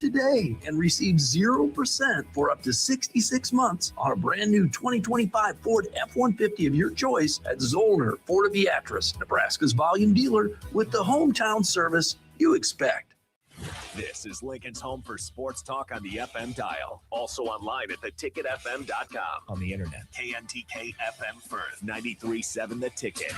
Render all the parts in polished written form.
today and receive 0% for up to 66 months on a brand new 2025 Ford F-150 of your choice at Zollner Ford of Beatrice, Nebraska's volume dealer with the hometown service you expect. This is Lincoln's home for sports talk on the FM dial. Also online at theticketfm.com. On the internet, KNTK FM Firth, 93.7 The Ticket.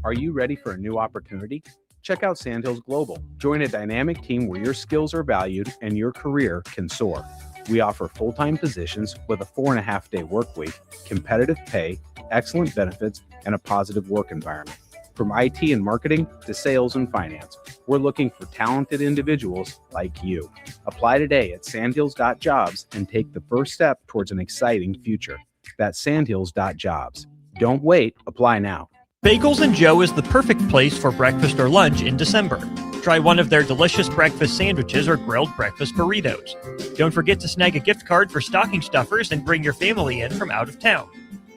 Are you ready for a new opportunity? Check out Sandhills Global. Join a dynamic team where your skills are valued and your career can soar. We offer full-time positions with a 4.5-day work week, competitive pay, excellent benefits, and a positive work environment. From IT and marketing to sales and finance, we're looking for talented individuals like you. Apply today at sandhills.jobs and take the first step towards an exciting future. That's sandhills.jobs. Don't wait. Apply now. Bagels and Joe is the perfect place for breakfast or lunch in December. Try one of their delicious breakfast sandwiches or grilled breakfast burritos. Don't forget to snag a gift card for stocking stuffers and bring your family in from out of town.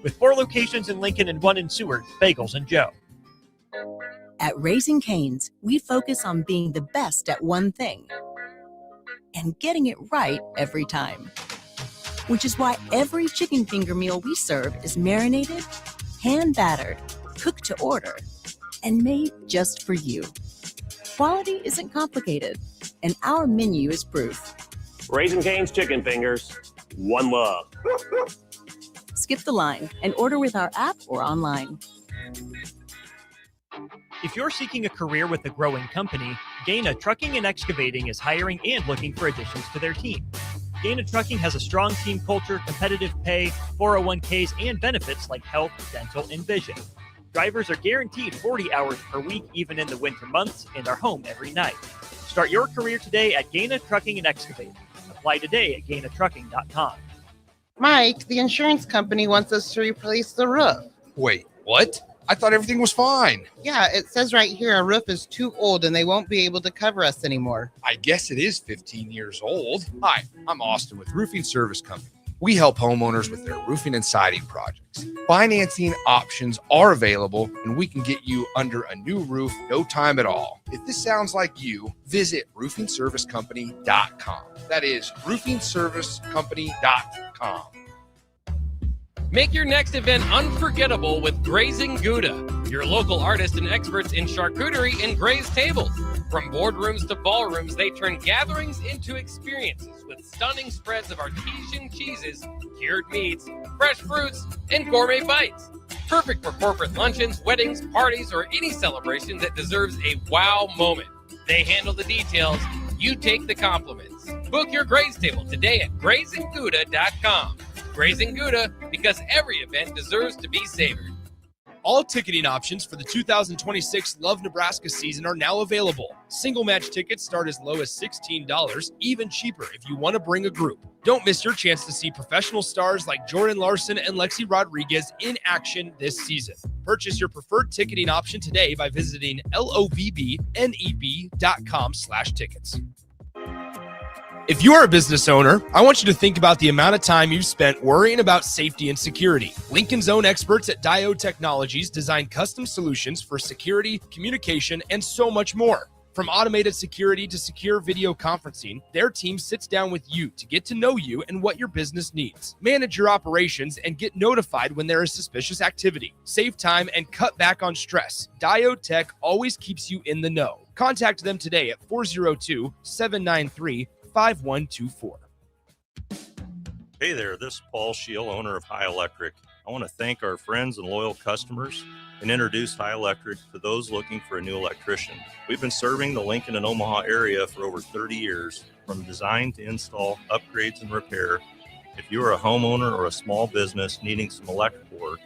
With 4 locations in Lincoln and 1 in Seward, Bagels and Joe. At Raising Cane's, we focus on being the best at one thing and getting it right every time. Which is why every chicken finger meal we serve is marinated, hand-battered, cooked to order, and made just for you. Quality isn't complicated, and our menu is proof. Raising Cane's chicken fingers, one love. Skip the line and order with our app or online. If you're seeking a career with a growing company, Gaina Trucking and Excavating is hiring and looking for additions to their team. Gaina Trucking has a strong team culture, competitive pay, 401ks, and benefits like health, dental, and vision. Drivers are guaranteed 40 hours per week, even in the winter months, and are home every night. Start your career today at Gaina Trucking and Excavating. Apply today at gainatrucking.com. Mike, the insurance company wants us to replace the roof. Wait, what? I thought everything was fine. Yeah, it says right here our roof is too old and they won't be able to cover us anymore. I guess it is 15 years old. Hi, I'm Austin with Roofing Service Company. We help homeowners with their roofing and siding projects. Financing options are available, and we can get you under a new roof no time at all. If this sounds like you, visit roofingservicecompany.com. That is roofingservicecompany.com. Make your next event unforgettable with Grazing Gouda, your local artists and experts in charcuterie and braised tables. From boardrooms to ballrooms, they turn gatherings into experiences with stunning spreads of artesian cheeses, cured meats, fresh fruits, and gourmet bites. Perfect for corporate luncheons, weddings, parties, or any celebration that deserves a wow moment. They handle the details. You take the compliments. Book your graze table today at GrazingGouda.com. Grazing Gouda, because every event deserves to be savored. All ticketing options for the 2026 Love Nebraska season are now available. Single match tickets start as low as $16, even cheaper if you want to bring a group. Don't miss your chance to see professional stars like Jordan Larson and Lexi Rodriguez in action this season. Purchase your preferred ticketing option today by visiting lovneb.com/tickets. If you are a business owner, I want you to think about the amount of time you've spent worrying about safety and security. Lincoln's own experts at Diode Technologies design custom solutions for security, communication, and so much more. From automated security to secure video conferencing, their team sits down with you to get to know you and what your business needs. Manage your operations and get notified when there is suspicious activity. Save time and cut back on stress. Diode Tech always keeps you in the know. Contact them today at 402-793-5124. Hey there, this is Paul Scheel, owner of High Electric. I want to thank our friends and loyal customers and introduce High Electric to those looking for a new electrician. We've been serving the Lincoln and Omaha area for over 30 years, from design to install, upgrades, and repair. If you are a homeowner or a small business needing some electrical work,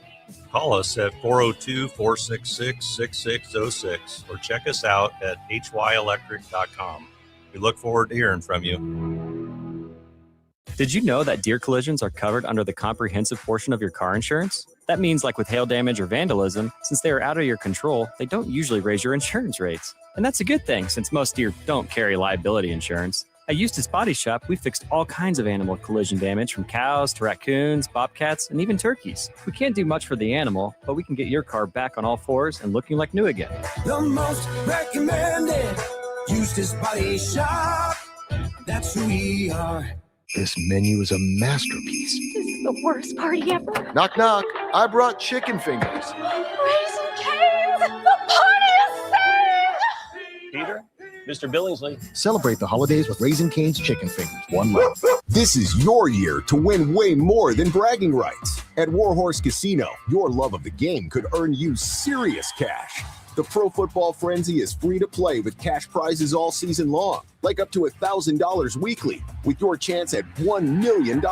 call us at 402-466-6606 or check us out at hyelectric.com. We look forward to hearing from you. Did you know that deer collisions are covered under the comprehensive portion of your car insurance? That means, like with hail damage or vandalism, since they are out of your control, they don't usually raise your insurance rates. And that's a good thing, since most deer don't carry liability insurance. At Eustace Body Shop, we fixed all kinds of animal collision damage, from cows to raccoons, bobcats, and even turkeys. We can't do much for the animal, but we can get your car back on all fours and looking like new again. The most recommended Eustace Body Shop. That's who we are. This menu is a masterpiece. This is the worst party ever. Knock, knock. I brought chicken fingers. Raising Cane's! The party is saved! Peter, Mr. Billingsley. Celebrate the holidays with Raising Cane's chicken fingers. One love. This is your year to win way more than bragging rights. At Warhorse Casino, your love of the game could earn you serious cash. The Pro Football Frenzy is free to play with cash prizes all season long, like up to $1,000 weekly, with your chance at $1 million,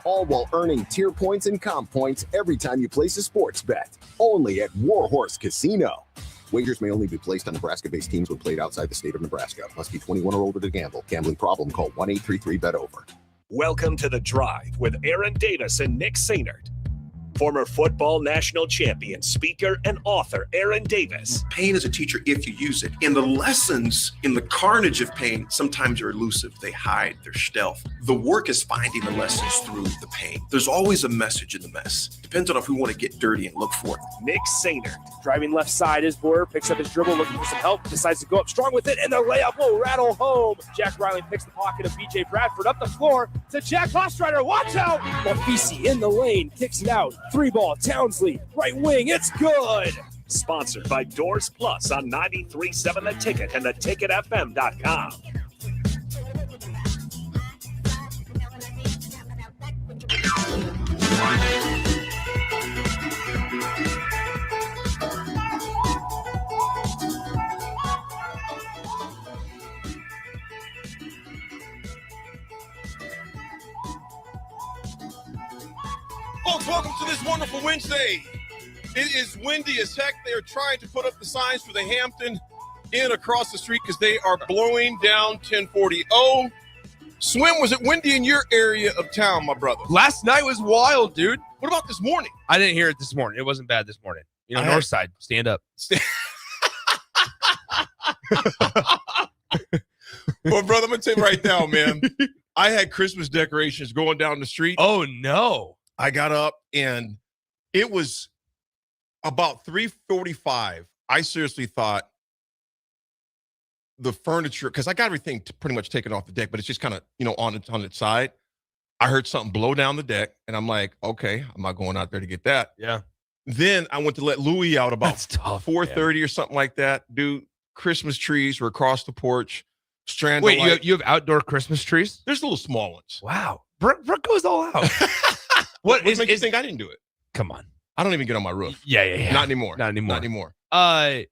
all while earning tier points and comp points every time you place a sports bet. Only at Warhorse Casino. Wagers may only be placed on Nebraska-based teams when played outside the state of Nebraska. Must be 21 or older to gamble. Gambling problem? Call 1-833-BET-OVER. Welcome to The Drive with Aaron Davis and Nick Sainert. Former football national champion, speaker, and author Aaron Davis. Pain is a teacher if you use it. And the lessons in the carnage of pain sometimes are elusive. They hide, they're stealth. The work is finding the lessons through the pain. There's always a message in the mess. Depends on if we want to get dirty and look for it. Nick Sainert. Driving left side is Boyer, picks up his dribble, looking for some help, decides to go up strong with it, and the layup will rattle home. Jack Riley picks the pocket of BJ Bradford up the floor to Jack Hostrider. Watch out! Mafisi in the lane, kicks it out. 3-ball, Townsley, right wing, it's good! Sponsored by Doors Plus on 93.7 The Ticket and theticketfm.com. Folks, welcome to this wonderful Wednesday. It is windy as heck. They are trying to put up the signs for the Hampton Inn across the street because they are blowing down 1040. Oh, Swim, was it windy in your area of town, my brother? Last night was wild, dude. What about this morning? I didn't hear it this morning. It wasn't bad this morning. You know, north side, stand up. Well, brother, I'm going to tell you right now, man. I had Christmas decorations going down the street. Oh, no. I got up and it was about 3:45. I seriously thought the furniture, because I got everything pretty much taken off the deck, but it's just kind of, on its side. I heard something blow down the deck, and I'm like, okay, I'm not going out there to get that. Yeah. Then I went to let Louie out about 4:30 or something like that. Dude, Christmas trees were across the porch. Strand. Wait, you have outdoor Christmas trees? There's little small ones. Wow. Brooke goes all out. What makes you think I didn't do it? Come on. I don't even get on my roof. Yeah. Not anymore. Not anymore. Not anymore.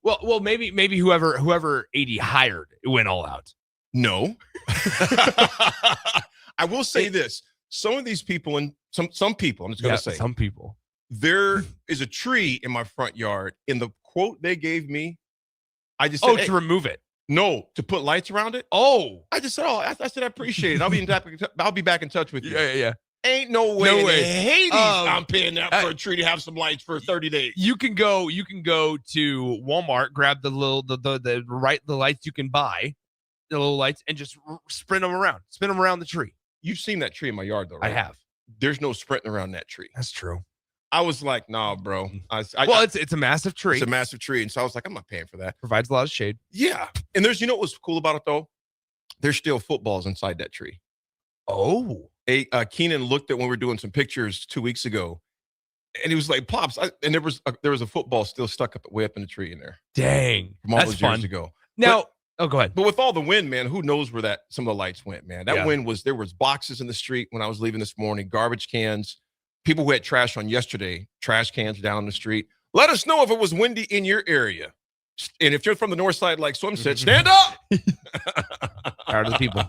Well, maybe whoever AD hired went all out. No. I will say this. Some of these people, and some people, I'm just going to say. Some people. There is a tree in my front yard. In the quote they gave me, I just said, to remove it. No, to put lights around it. Oh. I just said, I said, I appreciate it. I'll be back in touch with you. Yeah. Ain't no way. No in way. Hades, I'm paying that for a tree to have some lights for 30 days. You can go to Walmart, grab the lights you can buy, the little lights, and just spin them around the tree. You've seen that tree in my yard, though, right? I have. There's no sprinting around that tree. That's true. I was like, nah, bro. It's a massive tree. It's a massive tree. And so I was like, I'm not paying for that. Provides a lot of shade. Yeah. And there's, what was cool about it, though? There's still footballs inside that tree. Oh. Keenan looked at when we were doing some pictures 2 weeks ago, and he was like, Pops, and there was a football still stuck way up in the tree in there. Dang. From all That's those fun. years ago. Now, go ahead. But with all the wind, man, who knows where some of the lights went, man. That wind there was boxes in the street when I was leaving this morning, garbage cans, people who had trash on yesterday, trash cans down the street. Let us know if it was windy in your area. And if you're from the north side, like Swim said, stand up. Power to the people.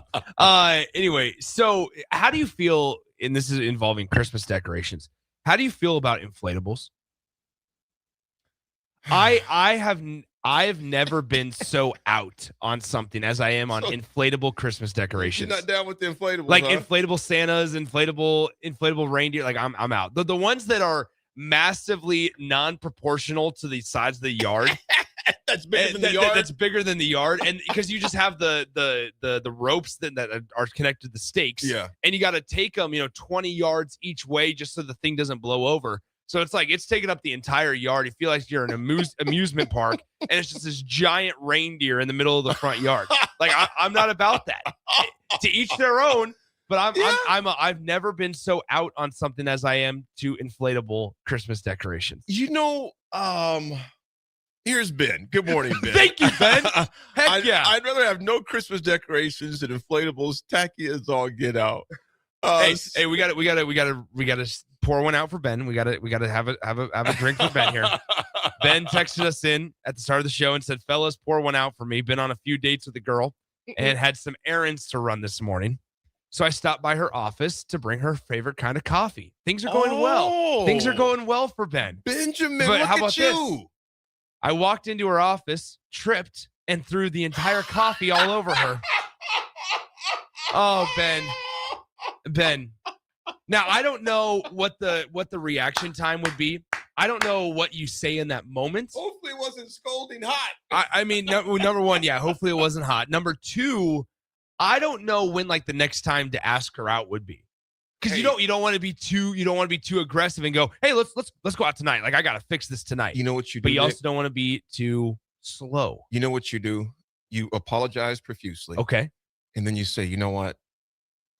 Anyway, so how do you feel, and this is involving Christmas decorations, how do you feel about inflatables? I have never been so out on something as I am on inflatable Christmas decorations. You're not down with the inflatables, like huh? inflatable Santas, inflatable reindeer. Like I'm out. The ones that are massively non-proportional to the sides of the yard. That's bigger than the yard. That's bigger than the yard, and because you just have the ropes that are connected to the stakes. Yeah, and you got to take them 20 yards each way just so the thing doesn't blow over. So it's like it's taking up the entire yard. You feel like you're in an amusement park, and it's just this giant reindeer in the middle of the front yard. Like I'm not about that. To each their own. But I've never been so out on something as I am to inflatable Christmas decorations. Here's Ben. Good morning, Ben. Thank you, Ben. Heck yeah. I'd rather have no Christmas decorations than inflatables, tacky as all get out. Hey, we gotta pour one out for Ben. We gotta have a drink for Ben here. Ben texted us in at the start of the show and said, "Fellas, pour one out for me. Been on a few dates with a girl and had some errands to run this morning. So I stopped by her office to bring her favorite kind of coffee. Things are going well. Things are going well for Ben. Benjamin, But look how at about you. this? I walked into her office, tripped, and threw the entire coffee all over her. Oh, Ben. Now I don't know what the reaction time would be. I don't know what you say in that moment. Hopefully it wasn't scalding hot. I mean, number one, yeah, hopefully it wasn't hot. Number two, I don't know when like the next time to ask her out would be. Because you don't want to be too aggressive and go, hey, let's go out tonight. Like I gotta fix this tonight. You know what you do, but you Nick? also don't want to be too slow. You know what you do? You apologize profusely. Okay. And then you say, you know what?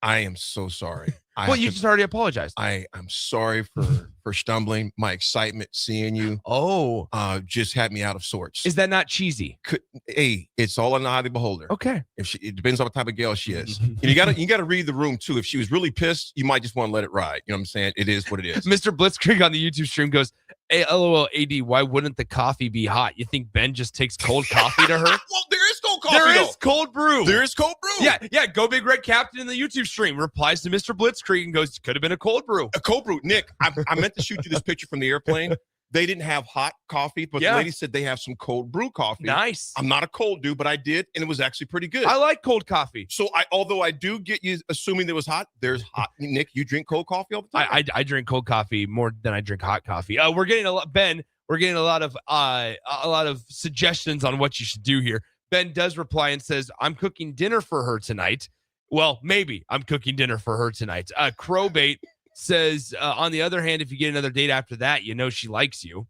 I am so sorry. Well, you just already apologized. I'm sorry for stumbling. My excitement seeing you. Oh. Just had me out of sorts. Is that not cheesy? Hey, it's all in the eye of the beholder. Okay. It depends on what type of girl she is. And you gotta read the room too. If she was really pissed, you might just want to let it ride. You know what I'm saying? It is what it is. Mr. Blitzkrieg on the YouTube stream goes, hey, LOL, AD, why wouldn't the coffee be hot? You think Ben just takes cold coffee to her? Well, there is cold coffee. There is cold brew. There is cold brew. Yeah. Go Big Red Captain in the YouTube stream replies to Mr. Blitzkrieg and goes, could have been a cold brew. A cold brew. Nick, I meant to shoot you this picture from the airplane. They didn't have hot coffee, but the lady said they have some cold brew coffee. Nice. I'm not a cold dude, but I did, and it was actually pretty good. I like cold coffee. So although I do get you assuming there was hot, there's hot. Nick, you drink cold coffee all the time? I drink cold coffee more than I drink hot coffee. We're getting a lot, Ben. We're getting a lot of suggestions on what you should do here. Ben does reply and says, I'm cooking dinner for her tonight. Well, maybe I'm cooking dinner for her tonight. Crowbait says, on the other hand, if you get another date after that, you know she likes you.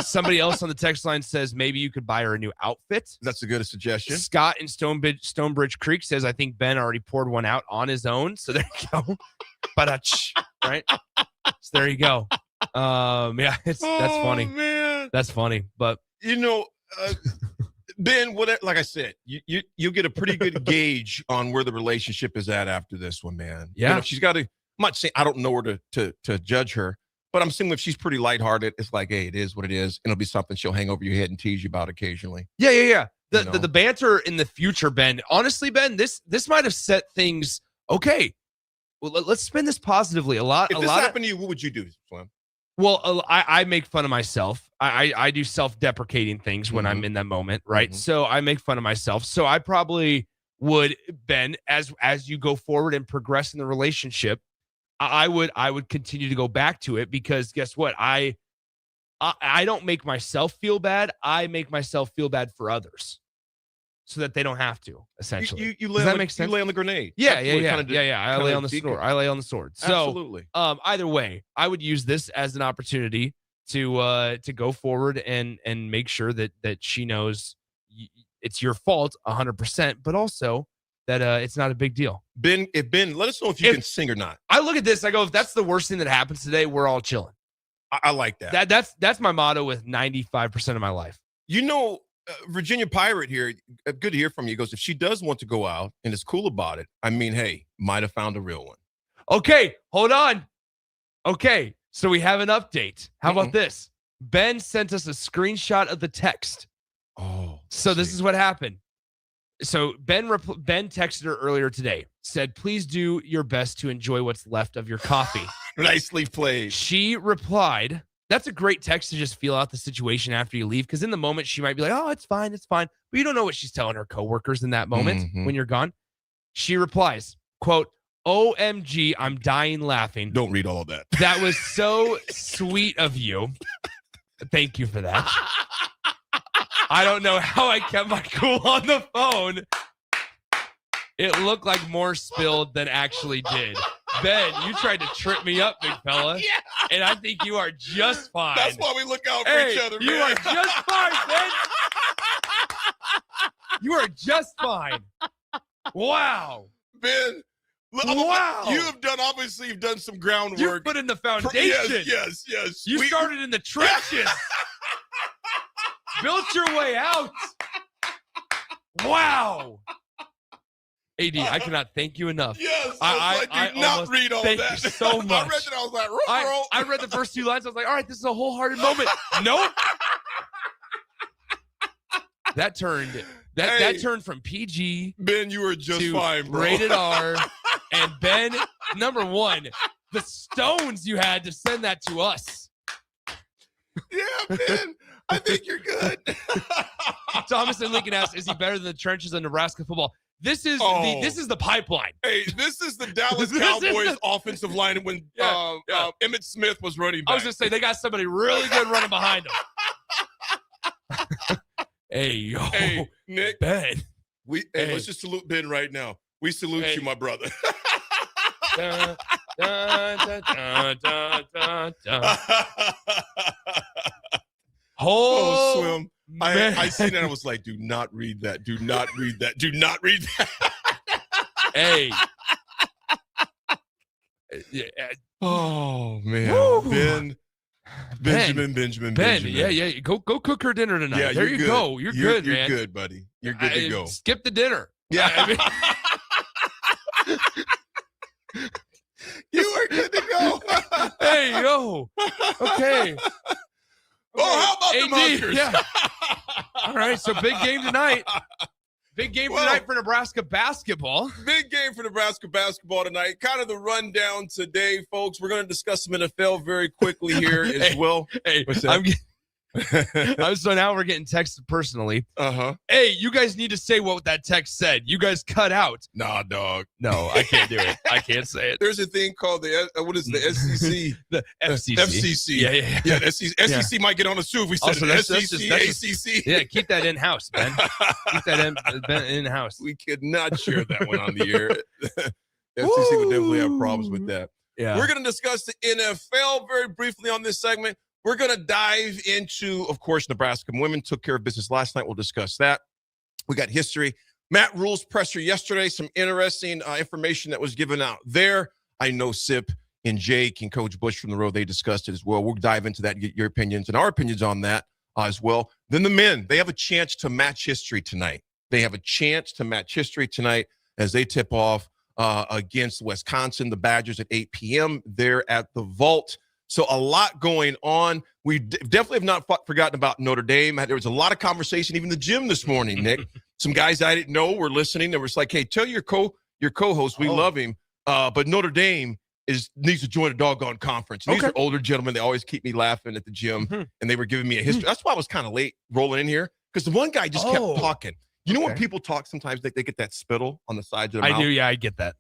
Somebody else on the text line says maybe you could buy her a new outfit. That's a good suggestion. Scott in Stonebridge Creek says, I think Ben already poured one out on his own. So there you go. Right? So there you go. Yeah, that's funny. Man. That's funny. But Ben, like I said, you'll get a pretty good gauge on where the relationship is at after this one, man. Yeah. She's got to, I'm not saying I don't know where to judge her, but I'm assuming if she's pretty lighthearted, it's like, hey, it is what it is. And it'll be something she'll hang over your head and tease you about occasionally. Yeah. The banter in the future, Ben. Honestly, Ben, this might have set things okay. Well, let's spin this positively. If this happened to you, what would you do, Slim? Well, I make fun of myself. I do self-deprecating things when I'm in that moment, right? So I make fun of myself. So I probably would, Ben, as you go forward and progress in the relationship, I would continue to go back to it because guess what? I don't make myself feel bad. I make myself feel bad for others so that they don't have to, essentially. Does that make sense? You lay on the grenade. Yeah. I lay on the sword. I lay on the sword. So, absolutely. Either way, I would use this as an opportunity to go forward and make sure that she knows it's your fault 100%, but also that it's not a big deal. Ben, let us know if you can sing or not. I look at this, I go, if that's the worst thing that happens today, we're all chilling. I like that. That's my motto with 95% of my life. Virginia Pirate here, good to hear from you. He goes, if she does want to go out and is cool about it, I mean, hey, might have found a real one. Okay, hold on. Okay, so we have an update. How about this? Ben sent us a screenshot of the text. Oh. So this is what happened. So Ben texted her earlier today, said, please do your best to enjoy what's left of your coffee. Nicely played. She replied, that's a great text to just feel out the situation after you leave. Because in the moment, she might be like, oh, it's fine. But you don't know what she's telling her coworkers in that moment when you're gone. She replies, quote, OMG, I'm dying laughing. Don't read all of that. That was so sweet of you. Thank you for that. I don't know how I kept my cool on the phone. It looked like more spilled than actually did. Ben, you tried to trip me up, big fella. Yeah. And I think you are just fine. That's why we look out for each other, man. You are just fine, Ben. You are just fine. Wow. Ben, Wow. you've done some groundwork. You put in the foundation. Yes. You started in the trenches. Built your way out. Wow. AD, I cannot thank you enough. Yes, I do not read all thank that. you so much. I read that, I was like, ruh-roh. I read the first 2 lines. I was like, all right, this is a wholehearted moment. Nope. That turned from PG. Ben, you were just to fine, bro. rated R. And Ben, number one, the stones you had to send that to us. Yeah, Ben, I think you're good. Thomas and Lincoln asked, is he better than the trenches of Nebraska football? This is the pipeline. Hey, this is the Dallas This is Cowboys the- offensive line when Emmitt Smith was running back. I was going to say, they got somebody really good running behind them. Hey, Nick. Ben. Let's just salute Ben right now. We salute you, my brother. Dun, dun, dun, dun, dun, dun, dun. Oh, Swim. man. I seen that. I was like, do not read that. Do not read that. Do not read that. Hey. Oh, man. Woo. Benjamin. Yeah. Go cook her dinner tonight. Yeah, there you good. go. You're good, You're man. good, buddy. You're good to go. Skip the dinner. Yeah. I mean, you are good to go. hey, yo. Okay. Oh, how about the AD, Huskers? yeah. All right, so big game tonight. Big game tonight for Nebraska basketball. Big game for Nebraska basketball tonight. Kind of the rundown today, folks. We're going to discuss some NFL very quickly here as well. Hey, What's that? so now we're getting texted personally. Uh-huh. Hey, you guys need to say what that text said. You guys cut out. Nah, dog. No, I can't do it. I can't say it. There's a thing called the SEC? The FCC. FCC. Yeah. Yeah, the SEC might get on the suit if we said Also, it. that's SEC, just- ACC. Yeah, keep that in-house, Ben. Keep that in-house. We could not share that one on the air. FCC would definitely have problems with that. Yeah. We're going to discuss the NFL very briefly on this segment. We're going to dive into, of course, Nebraska women took care of business last night. We'll discuss that. We got history. Matt Rule's presser yesterday. Some interesting information that was given out there. I know Sip and Jake and Coach Bush from the road, they discussed it as well. We'll dive into that and get your opinions and our opinions on that as well. Then the men, they have a chance to match history tonight. They have a chance to match history tonight as they tip off against Wisconsin, the Badgers at 8 p.m. there at the Vault. So a lot going on. We definitely have not forgotten about Notre Dame. There was a lot of conversation, even in the gym this morning, Nick. Some guys I didn't know were listening. They were like, hey, tell your co-host we love him, but Notre Dame needs to join a doggone conference. And These are older gentlemen. They always keep me laughing at the gym, and they were giving me a history. That's why I was kind of late rolling in here, because the one guy just kept talking. You know when people talk, sometimes they get that spittle on the sides of their mouth? I do, yeah, I get that.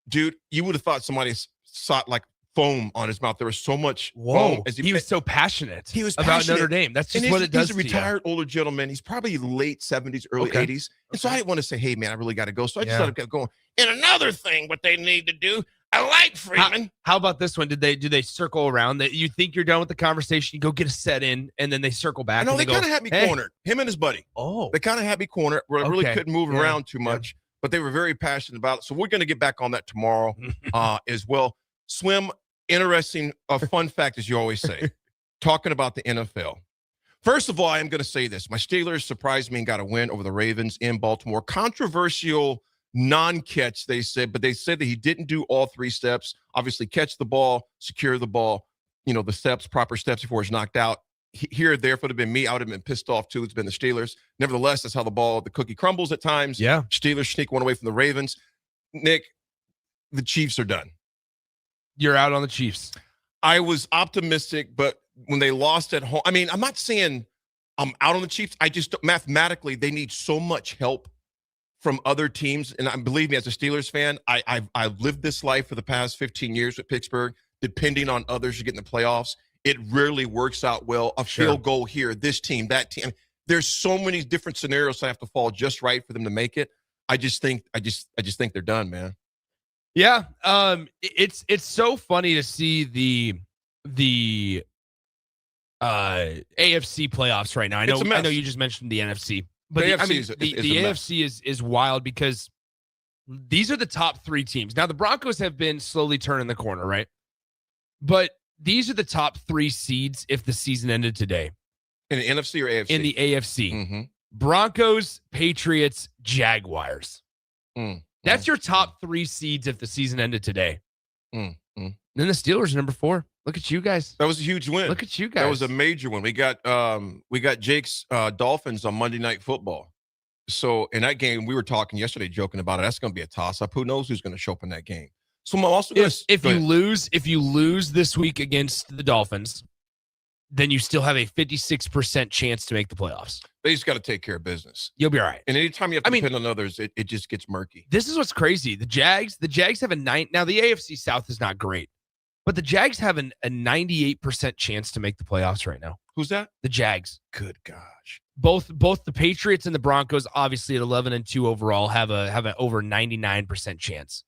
Dude, you would have thought somebody saw like foam on his mouth. There was so much Whoa, foam. he was so passionate. He was about passionate. Notre Dame. That's just And what it does. He's a retired older gentleman. He's probably late 70s, early 80s. And so I didn't want to say, hey, man, I really got to go. So I just thought I kept going. And another thing, what they need to do, I like Freeman. How about this one? Do they circle around? That you think you're done with the conversation, you go get a set in, and then they circle back. No, and they kind of had me cornered. Him and his buddy. Oh. They kind of had me cornered where I really Okay. couldn't move Yeah. around too much, but they were very passionate about it. So we're going to get back on that tomorrow as well. Swim, interesting, fun fact, as you always say, talking about the NFL. First of all, I am going to say this. My Steelers surprised me and got a win over the Ravens in Baltimore. Controversial non-catch, they said, but they said that he didn't do all three steps. Obviously, catch the ball, secure the ball, the steps, proper steps before it's knocked out. Here or there, if it would have been me, I would have been pissed off too. It's been the Steelers. Nevertheless, that's how the cookie crumbles at times. Yeah. Steelers sneak one away from the Ravens. Nick, the Chiefs are done. You're out on the Chiefs. I was optimistic, but when they lost at home, I mean, I'm not saying I'm out on the Chiefs. I just mathematically, they need so much help from other teams. And believe me, as a Steelers fan, I've lived this life for the past 15 years with Pittsburgh, depending on others to get in the playoffs. It rarely works out well. A field goal here, this team, that team. There's so many different scenarios that have to fall just right for them to make it. I just think they're done, man. Yeah. It's so funny to see the AFC playoffs right now. I know you just mentioned the NFC, but The the AFC is a AFC is wild because these are the top 3 teams. Now, the Broncos have been slowly turning the corner, right? But these are the top 3 seeds if the season ended today. In the NFC or AFC? In the AFC. Mm-hmm. Broncos, Patriots, Jaguars. That's your top 3 seeds if the season ended today. Then the Steelers are number 4. Look at you guys. That was a huge win. Look at you guys. That was a major one. We got Jake's Dolphins on Monday Night Football. So in that game, we were talking yesterday, joking about it. That's going to be a toss-up. Who knows who's going to show up in that game? So I'm also going to if you lose this week against the Dolphins, then you still have a 56% chance to make the playoffs. They just got to take care of business. You'll be all right. And anytime you have to depend on others, it just gets murky. This is what's crazy. The Jags have a 9. Now the AFC South is not great, but the Jags have a 98% chance to make the playoffs right now. Who's that? The Jags. Good gosh. Both the Patriots and the Broncos, obviously at 11-2 overall, have an over 99% chance.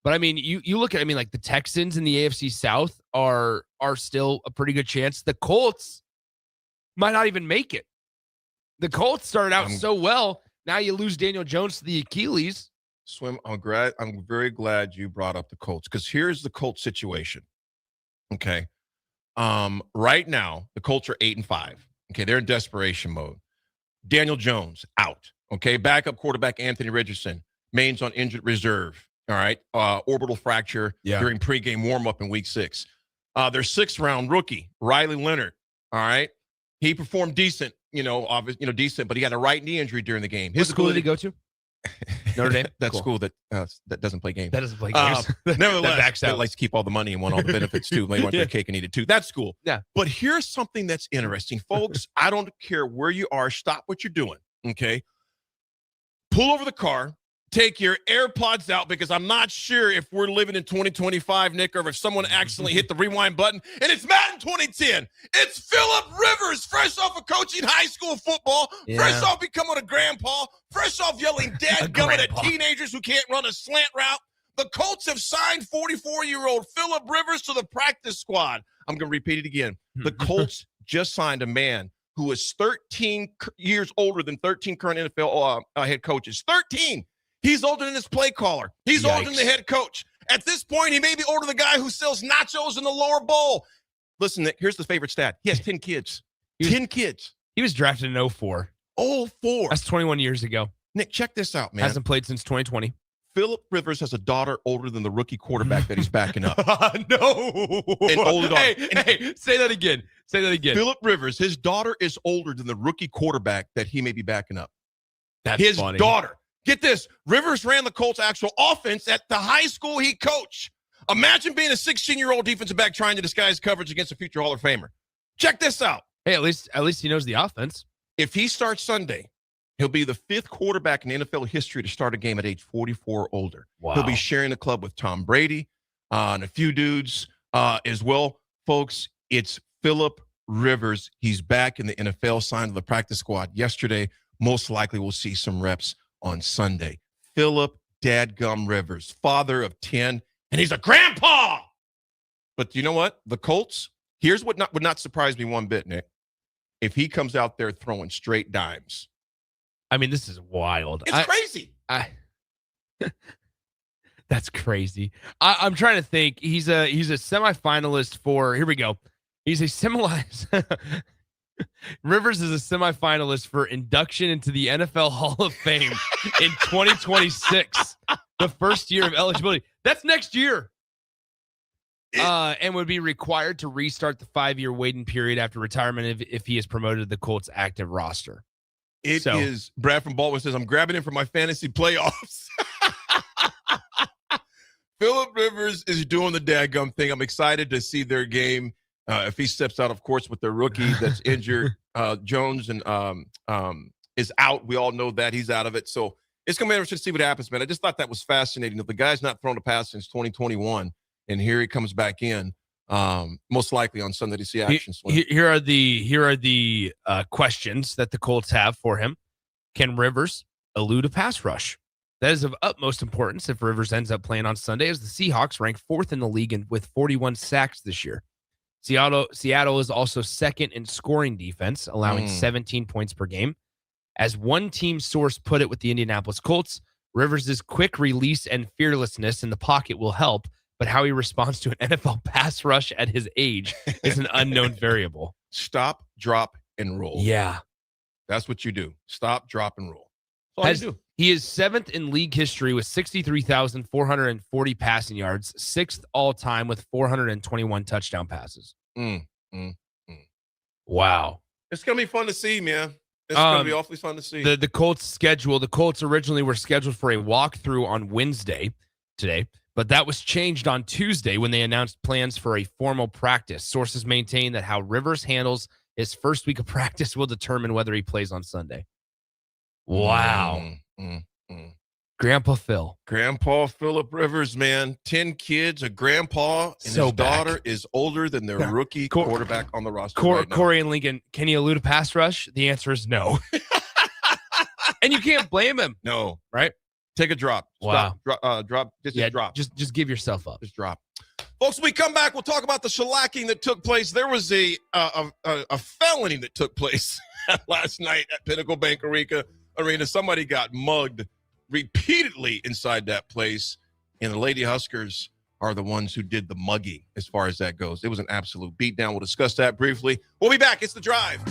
But I mean, you look at, like the Texans in the AFC South are still a pretty good chance. The Colts might not even make it. The Colts started out so well. Now you lose Daniel Jones to the Achilles. I'm very glad you brought up the Colts, because here's the Colts situation. Okay. Right now, the Colts are 8-5. Okay, they're in desperation mode. Daniel Jones out. Okay, backup quarterback Anthony Richardson remains on injured reserve. All right, orbital fracture during pregame warmup in Week 6. Their 6th-round rookie Riley Leonard. All right, he performed decent. Decent, but he had a right knee injury during the game. What school did he go to? Notre Dame. That school that doesn't play games. That doesn't play games. Nevertheless, that likes to keep all the money and want all the benefits too. They want their cake and eat it too. That's cool. Yeah. But here's something that's interesting, folks. I don't care where you are. Stop what you're doing. Okay. Pull over the car. Take your AirPods out, because I'm not sure if we're living in 2025, Nick, or if someone accidentally hit the rewind button. And it's Madden 2010. It's Phillip Rivers, fresh off of coaching high school football, fresh off becoming a grandpa, fresh off yelling dadgummit at teenagers who can't run a slant route. The Colts have signed 44-year-old Phillip Rivers to the practice squad. I'm going to repeat it again. The Colts just signed a man who is 13 years older than 13 current NFL head coaches. 13. He's older than his play caller. He's older than the head coach. At this point, he may be older than the guy who sells nachos in the lower bowl. Listen, Nick, here's the favorite stat. He has 10 kids. 10 kids. He was drafted in 2004. 2004. That's 21 years ago. Nick, check this out, man. Hasn't played since 2020. Phillip Rivers has a daughter older than the rookie quarterback that he's backing up. No. And older. Hey, say that again. Say that again. Phillip Rivers, his daughter is older than the rookie quarterback that he may be backing up. That's his funny. daughter. Get this. Rivers ran the Colts' actual offense at the high school he coached. Imagine being a 16-year-old defensive back trying to disguise coverage against a future Hall of Famer. Check this out. Hey, at least he knows the offense. If he starts Sunday, he'll be the 5th quarterback in NFL history to start a game at age 44 or older. Wow. He'll be sharing the club with Tom Brady and a few dudes as well. Folks, it's Phillip Rivers. He's back in the NFL, signed to the practice squad yesterday. Most likely we'll see some reps on Sunday. Phillip Dadgum Rivers, father of 10, and he's a grandpa. But you know what? The Colts, here's what would not surprise me one bit, Nick. If he comes out there throwing straight dimes. I mean, this is wild. It's crazy. That's crazy. I'm trying to think. He's a semifinalist for, here we go. He's a Rivers is a semifinalist for induction into the NFL Hall of Fame in 2026, the first year of eligibility. That's next year. And would be required to restart the 5-year waiting period after retirement if he is promoted to the Colts active roster. It is. Brad from Baldwin says, I'm grabbing him for my fantasy playoffs. Phillip Rivers is doing the dadgum thing. I'm excited to see their game. If he steps out, of course, with their rookie that's injured, Jones and is out. We all know that he's out of it. So it's going to be interesting to see what happens, man. I just thought that was fascinating. If the guy's not thrown a pass since 2021, and here he comes back in, most likely on Sunday to see action. Here are the questions that the Colts have for him. Can Rivers elude a pass rush? That is of utmost importance if Rivers ends up playing on Sunday, as the Seahawks rank 4th in the league with 41 sacks this year. Seattle is also 2nd in scoring defense, allowing 17 points per game. As one team source put it with the Indianapolis Colts, Rivers' quick release and fearlessness in the pocket will help, but how he responds to an NFL pass rush at his age is an unknown variable. Stop, drop, and roll. Yeah. That's what you do. Stop, drop, and roll. That's all you do. He is 7th in league history with 63,440 passing yards, 6th all-time with 421 touchdown passes. Wow. It's going to be fun to see, man. It's going to be awfully fun to see. The Colts schedule, the Colts originally were scheduled for a walkthrough on Wednesday today, but that was changed on Tuesday when they announced plans for a formal practice. Sources maintain that how Rivers handles his first week of practice will determine whether he plays on Sunday. Wow. Grandpa Phil. Grandpa Phillip Rivers, man. 10 kids, a grandpa, and his daughter is older than their rookie quarterback on the roster right now. Corey and Lincoln, can he elude a pass rush? The answer is no. And you can't blame him. No. Right? Take a drop. Wow. Stop. Drop. Just drop. Just give yourself up. Just drop. Folks, when we come back, we'll talk about the shellacking that took place. There was a felony that took place last night at Pinnacle Bank Arena. Somebody got mugged repeatedly inside that place, and the Lady Huskers are the ones who did the mugging as far as that goes. It was an absolute beatdown. We'll discuss that briefly. We'll be back. It's The Drive.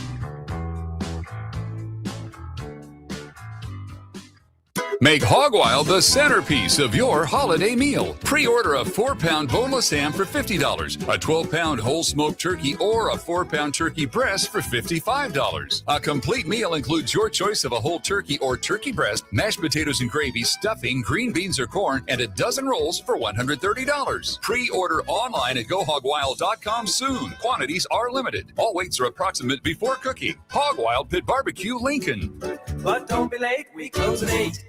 Make Hog Wild the centerpiece of your holiday meal. Pre-order a 4-pound boneless ham for $50, a 12-pound whole smoked turkey, or a 4-pound turkey breast for $55. A complete meal includes your choice of a whole turkey or turkey breast, mashed potatoes and gravy, stuffing, green beans or corn, and a dozen rolls for $130. Pre-order online at GoHogWild.com soon. Quantities are limited. All weights are approximate before cooking. Hog Wild Pit Barbecue, Lincoln. But don't be late, we close at 8.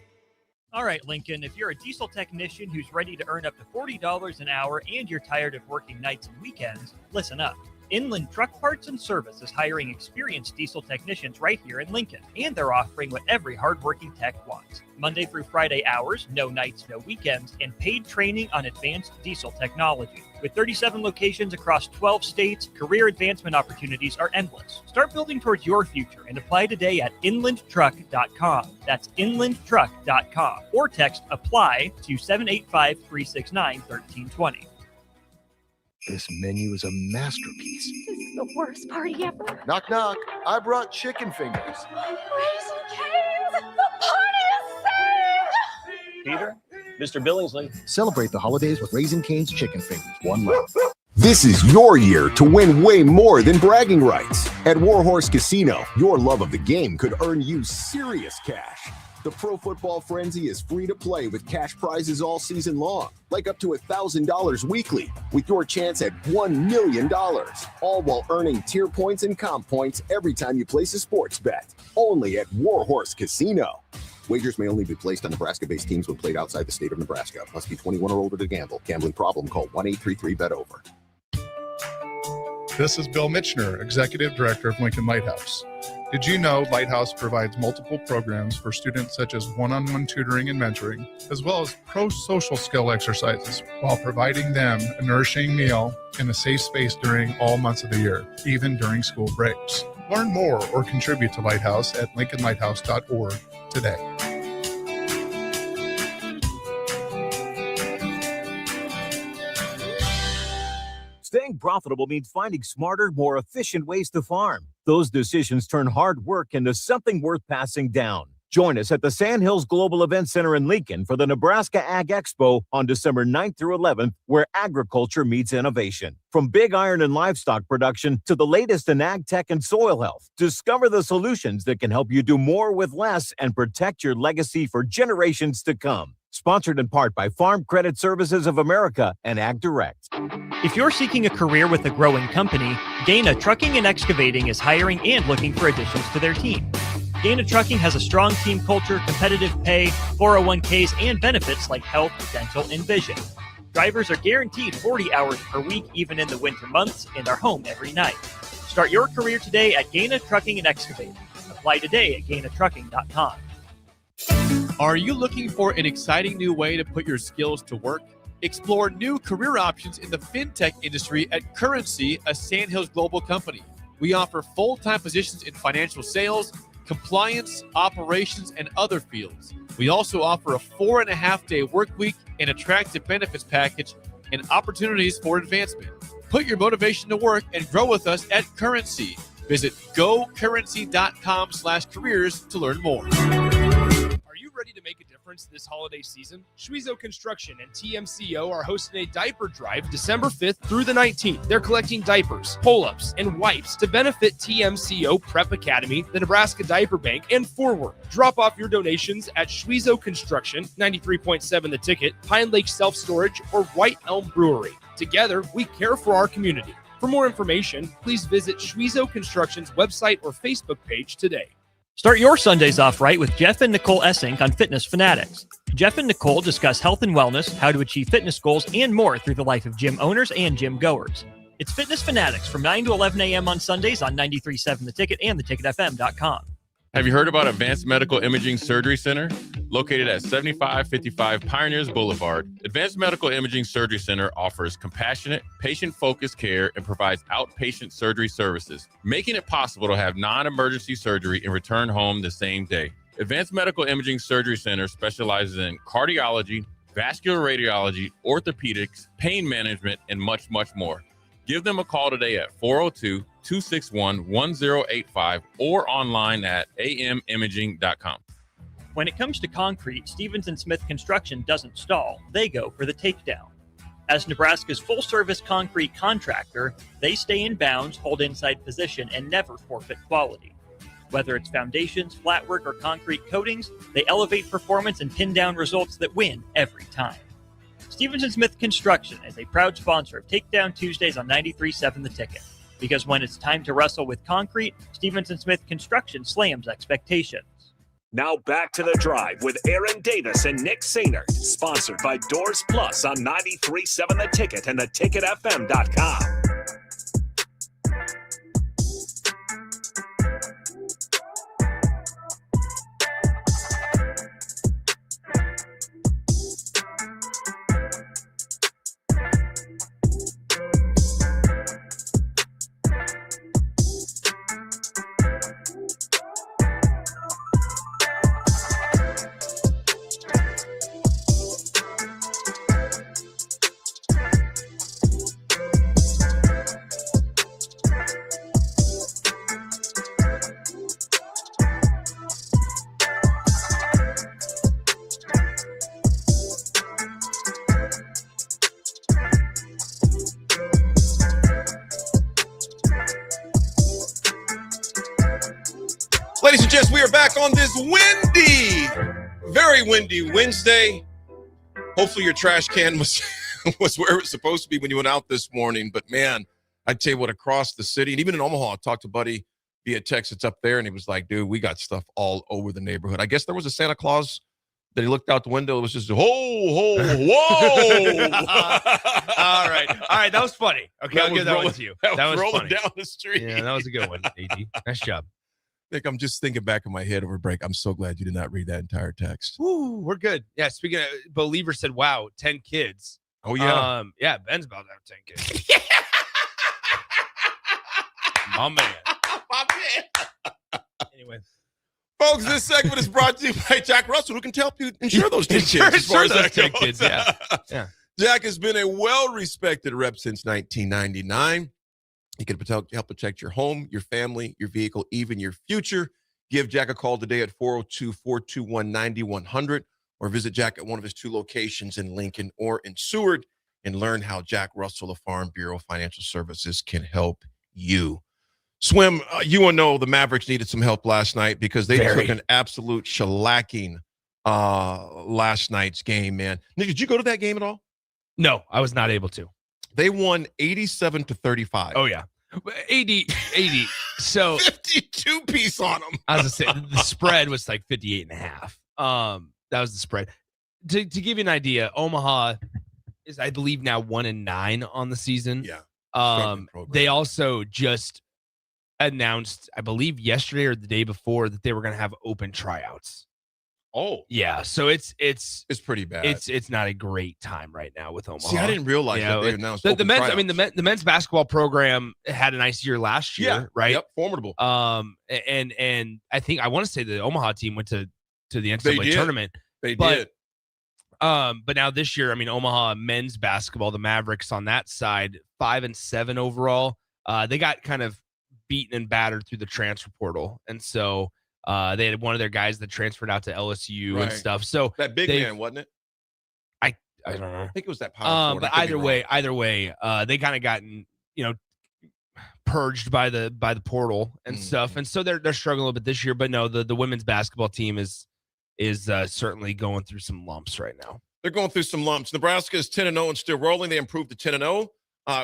All right, Lincoln, if you're a diesel technician who's ready to earn up to $40 an hour and you're tired of working nights and weekends, listen up. Inland Truck Parts and Service is hiring experienced diesel technicians right here in Lincoln, and they're offering what every hardworking tech wants. Monday through Friday hours, no nights, no weekends, and paid training on advanced diesel technology. With 37 locations across 12 states, career advancement opportunities are endless. Start building towards your future and apply today at inlandtruck.com. That's inlandtruck.com. Or text APPLY to 785-369-1320. This menu is a masterpiece. This is the worst party ever. Knock, knock. I brought chicken fingers. Raising Cane's, the party is saved! Peter, Mr. Billingsley. Celebrate the holidays with Raising Cane's chicken fingers. One love. This is your year to win way more than bragging rights. At Warhorse Casino, your love of the game could earn you serious cash. The Pro Football Frenzy is free to play with cash prizes all season long, like up to $1,000 weekly, with your chance at $1 million, all while earning tier points and comp points every time you place a sports bet. Only at Warhorse Casino. Wagers may only be placed on Nebraska-based teams when played outside the state of Nebraska. Must be 21 or older to gamble. Gambling problem? Call 1-833-BET-OVER. This is Bill Mitchner, Executive Director of Lincoln Lighthouse. Did you know Lighthouse provides multiple programs for students such as one-on-one tutoring and mentoring, as well as pro-social skill exercises, while providing them a nourishing meal and a safe space during all months of the year, even during school breaks? Learn more or contribute to Lighthouse at lincolnlighthouse.org today. Staying profitable means finding smarter, more efficient ways to farm. Those decisions turn hard work into something worth passing down. Join us at the Sandhills Global Event Center in Lincoln for the Nebraska Ag Expo on December 9th through 11th, where agriculture meets innovation. From big iron and livestock production to the latest in ag tech and soil health, discover the solutions that can help you do more with less and protect your legacy for generations to come. Sponsored in part by Farm Credit Services of America and Ag Direct. If you're seeking a career with a growing company, Gaina Trucking and Excavating is hiring and looking for additions to their team. Gaina Trucking has a strong team culture, competitive pay, 401ks, and benefits like health, dental, and vision. Drivers are guaranteed 40 hours per week, even in the winter months, and are home every night. Start your career today at Gaina Trucking and Excavating. Apply today at GainaTrucking.com. Are you looking for an exciting new way to put your skills to work? Explore new career options in the fintech industry at Currency, a Sandhills global company. We offer full-time positions in financial sales, compliance, operations, and other fields. We also offer a 4.5-day work week, an attractive benefits package, and opportunities for advancement. Put your motivation to work and grow with us at Currency. Visit gocurrency.com/careers to learn more. Are you ready to make a difference this holiday season? Schwiezo Construction and TMCO are hosting a diaper drive December 5th through the 19th. They're collecting diapers, pull-ups, and wipes to benefit TMCO Prep Academy, the Nebraska Diaper Bank, and Forward. Drop off your donations at Schwiezo Construction, 93.7 The Ticket, Pine Lake Self-Storage, or White Elm Brewery. Together, we care for our community. For more information, please visit Schwiezo Construction's website or Facebook page today. Start your Sundays off right with Jeff and Nicole Essink on Fitness Fanatics. Jeff and Nicole discuss health and wellness, how to achieve fitness goals, and more through the life of gym owners and gym goers. It's Fitness Fanatics from 9 to 11 a.m. on Sundays on 93.7 The Ticket and theticketfm.com. Have you heard about Advanced Medical Imaging Surgery Center? Located at 7555 Pioneers Boulevard, Advanced Medical Imaging Surgery Center offers compassionate, patient-focused care and provides outpatient surgery services, making it possible to have non-emergency surgery and return home the same day. Advanced Medical Imaging Surgery Center specializes in cardiology, vascular radiology, orthopedics, pain management, and much, much more. Give them a call today at 402-261-1085 or online at amimaging.com. When it comes to concrete, Stevens & Smith Construction doesn't stall. They go for the takedown. As Nebraska's full-service concrete contractor, they stay in bounds, hold inside position, and never forfeit quality. Whether it's foundations, flatwork, or concrete coatings, they elevate performance and pin down results that win every time. Stevens & Smith Construction is a proud sponsor of Takedown Tuesdays on 93.7 The Ticket. Because when it's time to wrestle with concrete, Stevens & Smith Construction slams expectations. Now back to The Drive with Aaron Davis and Nick Sainert. Sponsored by Doors Plus on 93.7 The Ticket and theticketfm.com. Ladies and gents, we are back on this very windy Wednesday. Hopefully your trash can was where it was supposed to be when you went out this morning. But, man, I tell you what, across the city, and even in Omaha, I talked to a buddy via text. It's up there, and he was like, dude, we got stuff all over the neighborhood. I guess there was a Santa Claus that he looked out the window. It was just, whoa. All right. That was funny. Okay, I'll give that one to you. That was rolling funny. down the street. Yeah, that was a good one, AD. Nice job. Nick, I'm just thinking back in my head over break. I'm so glad you did not read that entire text. Woo, we're good. Yeah, speaking of, Believer said, wow, 10 kids. Oh, yeah. Yeah, Ben's about to have 10 kids. My man. Anyway. Folks, this segment is brought to you by Jack Russell, who can help you insure those 10 kids. As far as that 10 goes. kids, yeah. Jack has been a well-respected rep since 1999. He can help protect your home, your family, your vehicle, even your future. Give Jack a call today at 402-421-9100 or visit Jack at one of his 2 locations in Lincoln or in Seward and learn how Jack Russell, the Farm Bureau Financial Services, can help you. Swim, you know the Mavericks needed some help last night because they took an absolute shellacking last night's game, man. Nick, did you go to that game at all? No, I was not able to. They won 87-35. Oh, yeah. AD. So 52 piece on them. I was going to say, the spread was like 58.5. That was the spread. To give you an idea, Omaha is, I believe, now 1-9 on the season. Yeah. They also just announced, I believe yesterday or the day before, that they were going to have open tryouts. Oh, yeah. So it's pretty bad. It's not a great time right now with Omaha. See, I didn't realize that they announced the open men's. tryouts. I mean, the men's basketball program had a nice year last year, right? Yep, formidable. And I think I want to say the Omaha team went to the NCAA tournament. They did. But now this year, I mean, Omaha men's basketball, the Mavericks on that side, 5-7 overall. They got kind of beaten and battered through the transfer portal, and so they had one of their guys that transferred out to LSU and stuff. So that big man, wasn't it? I don't know. I think it was that power forward. But either way, they kind of gotten purged by the portal and stuff, and so they're struggling a little bit this year. But no, the women's basketball team is certainly going through some lumps right now. They're going through some lumps. Nebraska is 10-0 and still rolling. They improved to 10-0,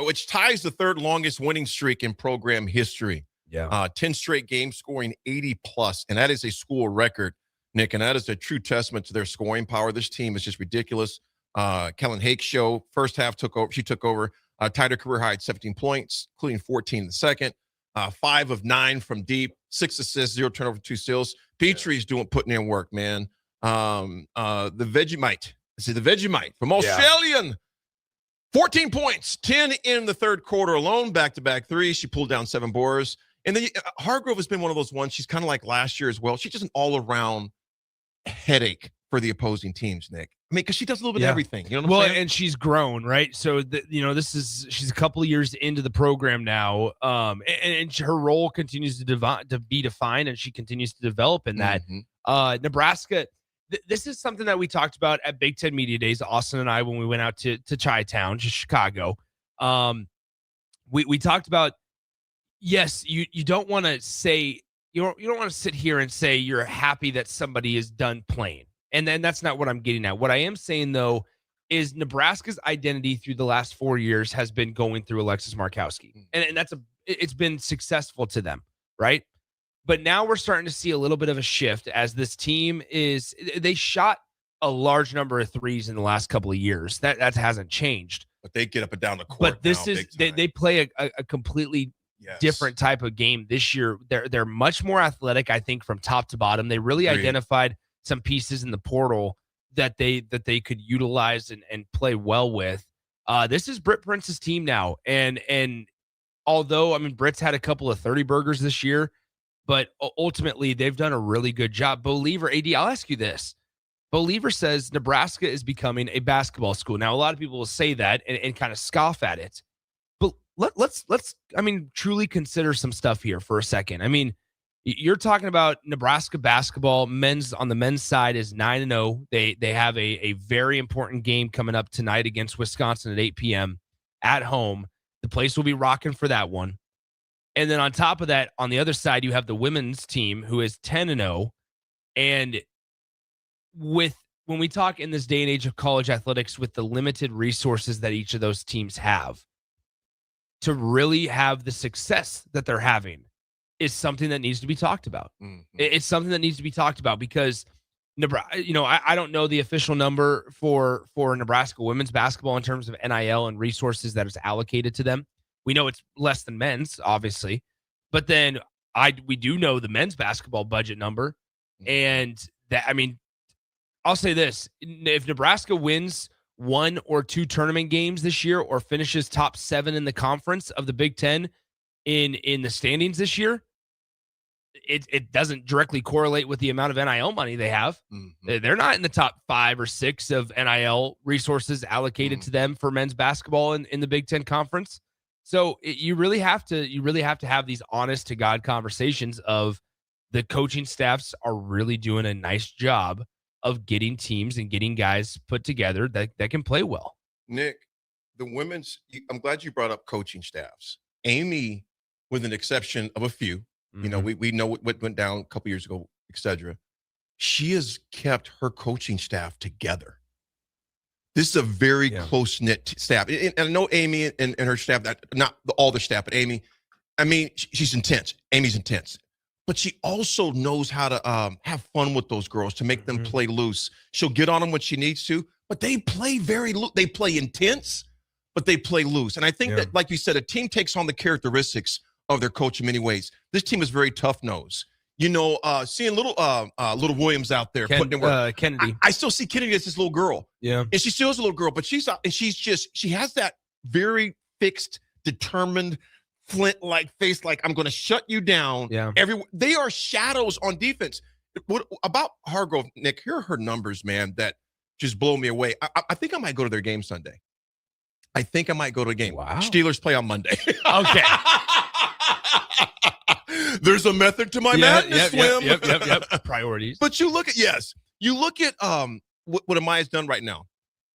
which ties the third longest winning streak in program history. Yeah. 10 straight games scoring 80+, and that is a school record, Nick, and that is a true testament to their scoring power. This team is just ridiculous. Kellen Hake's show, first half took over, tied her career high at 17 points, including 14 in the second, 5 of 9 from deep, 6 assists, 0 turnover, 2 steals. Petrie's putting in work, man. The Vegemite from Australian. 14 points, 10 in the third quarter alone, back-to-back threes. She pulled down 7 boards. And then Hargrove has been one of those ones. She's kind of like last year as well. She's just an all-around headache for the opposing teams, Nick. I mean, because she does a little bit of everything. You know what I'm saying? And she's grown, right? So, she's a couple of years into the program now, and her role continues to be defined, and she continues to develop in that. Nebraska, this is something that we talked about at Big Ten Media Days, Austin and I, when we went out to Chi-Town, to Chicago. We talked about, yes, you don't want to say, you don't want to sit here and say you're happy that somebody is done playing. And then that's not what I'm getting at. What I am saying, though, is Nebraska's identity through the last 4 years has been going through Alexis Markowski. And it's been successful to them, right? But now we're starting to see a little bit of a shift as this team they shot a large number of threes in the last couple of years. That hasn't changed. But they get up and down the court. But this is they play a completely different type of game this year. They're much more athletic, I think, from top to bottom. They really identified some pieces in the portal that they could utilize and play well with. This is Britt Prince's team now. And although, I mean, Britt's had a couple of 30 burgers this year, but ultimately they've done a really good job. Bo Lever, AD, I'll ask you this. Bo Lever says Nebraska is becoming a basketball school. Now, a lot of people will say that and kind of scoff at it. But let's truly consider some stuff here for a second. I mean, you're talking about Nebraska basketball. On the men's side is 9-0. They have a very important game coming up tonight against Wisconsin at 8 p.m. at home. The place will be rocking for that one. And then on top of that, on the other side, you have the women's team who is 10-0. And when we talk in this day and age of college athletics, with the limited resources that each of those teams have, to really have the success that they're having is something that needs to be talked about. It's something that needs to be talked about because I don't know the official number for Nebraska women's basketball in terms of NIL and resources that is allocated to them. We know it's less than men's, obviously, but then we do know the men's basketball budget number. And that, I mean, I'll say this: if Nebraska wins 1 or 2 tournament games this year, or finishes top 7 in the conference of the Big Ten in the standings this year, it doesn't directly correlate with the amount of NIL money they have. They're not in the top 5 or 6 of NIL resources allocated to them for men's basketball in the Big Ten conference. So you really have to have these honest to God conversations of the coaching staffs are really doing a nice job of getting teams and getting guys put together that can play well. Nick, the women's, I'm glad you brought up coaching staffs. Amy, with an exception of a few, we know what went down a couple years ago, etc. She has kept her coaching staff together. This is a very close-knit staff. And I know Amy and her staff, not all the staff, but Amy, I mean, she's intense. Amy's intense. But she also knows how to have fun with those girls, to make them play loose. She'll get on them when she needs to, but they play they play intense, but they play loose. And I think that, like you said, a team takes on the characteristics of their coach in many ways. This team is very tough-nosed. Seeing little Williams out there putting in work. Kennedy. I still see Kennedy as this little girl. Yeah. And she still is a little girl, but she has that very fixed, determined, flint-like face, like I'm going to shut you down. Yeah. They are shadows on defense. What about Hargrove, Nick? Here are her numbers, man, that just blow me away. I think I might go to their game Sunday. I think I might go to a game. Wow. Steelers play on Monday. Okay. There's a method to my madness, Swim. Yep. Priorities. But you look at what Amaya's done right now.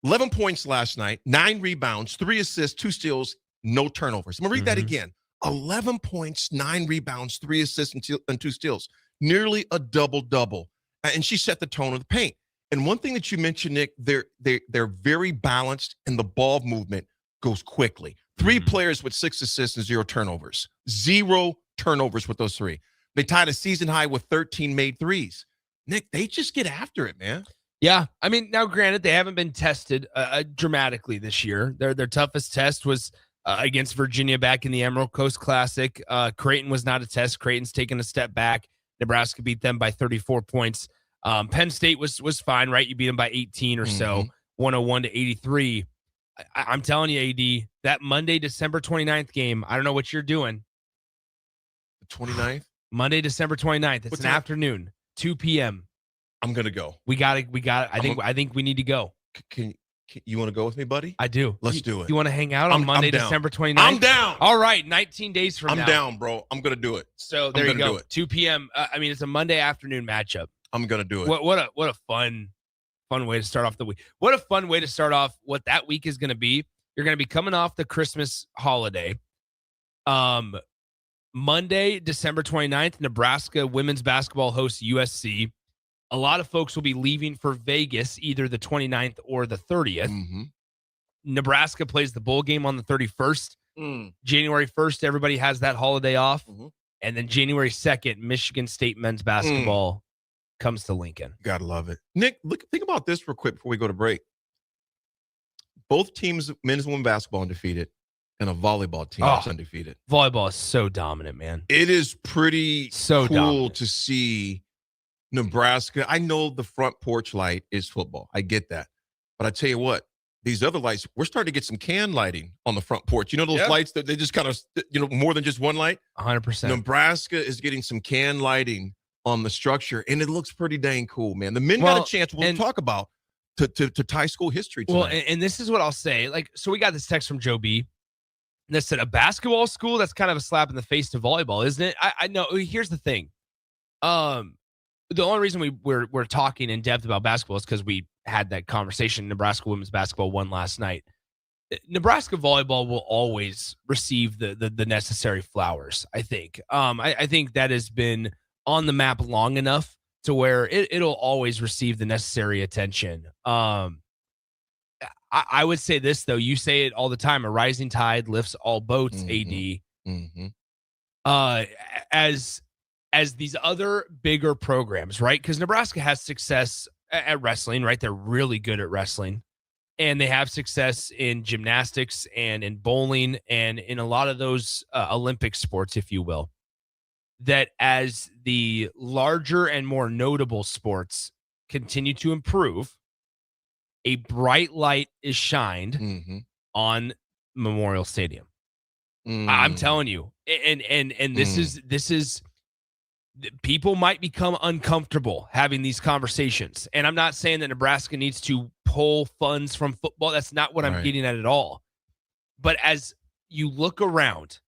11 points last night, 9 rebounds, 3 assists, 2 steals, no turnovers. I'm going to read that again. 11 points, 9 rebounds, 3 assists, and 2 steals. Nearly a double-double. And she set the tone of the paint. And one thing that you mentioned, Nick, they're very balanced, and the ball movement goes quickly. 3 players with 6 assists and 0 turnovers. 0 turnovers with those 3. They tied a season high with 13 made threes. Nick, they just get after it, man. Yeah, I mean, now granted, they haven't been tested dramatically this year. Their toughest test was against Virginia back in the Emerald Coast Classic. Creighton was not a test. Creighton's taken a step back. Nebraska beat them by 34 points. Penn State was fine, right? You beat them by 18 or so, 101-83. I'm telling you, AD, that Monday, December 29th game, I don't know what you're doing. The 29th? Monday, December 29th. It's an afternoon, 2 p.m. I'm going to go. We got it. I think we need to go. Can you want to go with me, buddy? I do. Let's do it. You want to hang out on Monday, December 29th? I'm down. All right, 19 days from now. I'm down, bro. I'm going to do it. So there you go. 2 p.m. It's a Monday afternoon matchup. I'm going to do it. What a fun way to start off the week. What a fun way to start off what that week is going to be. You're going to be coming off the Christmas holiday. Monday, December 29th, Nebraska women's basketball hosts USC. A lot of folks will be leaving for Vegas either the 29th or the 30th. Nebraska plays the bowl game on the 31st. January 1st, everybody has that holiday off. And then January 2nd, Michigan State men's basketball comes to Lincoln. Gotta love it. Nick, think about this real quick before we go to break. Both teams, men's and women's basketball, undefeated, and a volleyball team that's undefeated. Volleyball is so dominant, man. It is pretty cool dominant to see Nebraska. I know the front porch light is football. I get that. But I tell you what, these other lights, we're starting to get some can lighting on the front porch. You know those lights that they just kind of, more than just one light? 100%. Nebraska is getting some can lighting on the structure, and it looks pretty dang cool, man. The men got a chance, we'll talk about, to tie school history tonight. Well, and this is what I'll say. So we got this text from Joe B. that said, a basketball school, that's kind of a slap in the face to volleyball, isn't it? I know. Here's the thing. The only reason we're talking in depth about basketball is because we had that conversation. Nebraska women's basketball won last night. Nebraska volleyball will always receive the necessary flowers, I think. I think that has been on the map long enough to where it'll always receive the necessary attention. I would say this, though. You say it all the time. A rising tide lifts all boats, AD. As these other bigger programs, right? Because Nebraska has success at wrestling, right? They're really good at wrestling. And they have success in gymnastics and in bowling and in a lot of those Olympic sports, if you will. That as the larger and more notable sports continue to improve, a bright light is shined on Memorial Stadium. I'm telling you. And this is people might become uncomfortable having these conversations. And I'm not saying that Nebraska needs to pull funds from football. That's not what I'm getting at all. But as you look around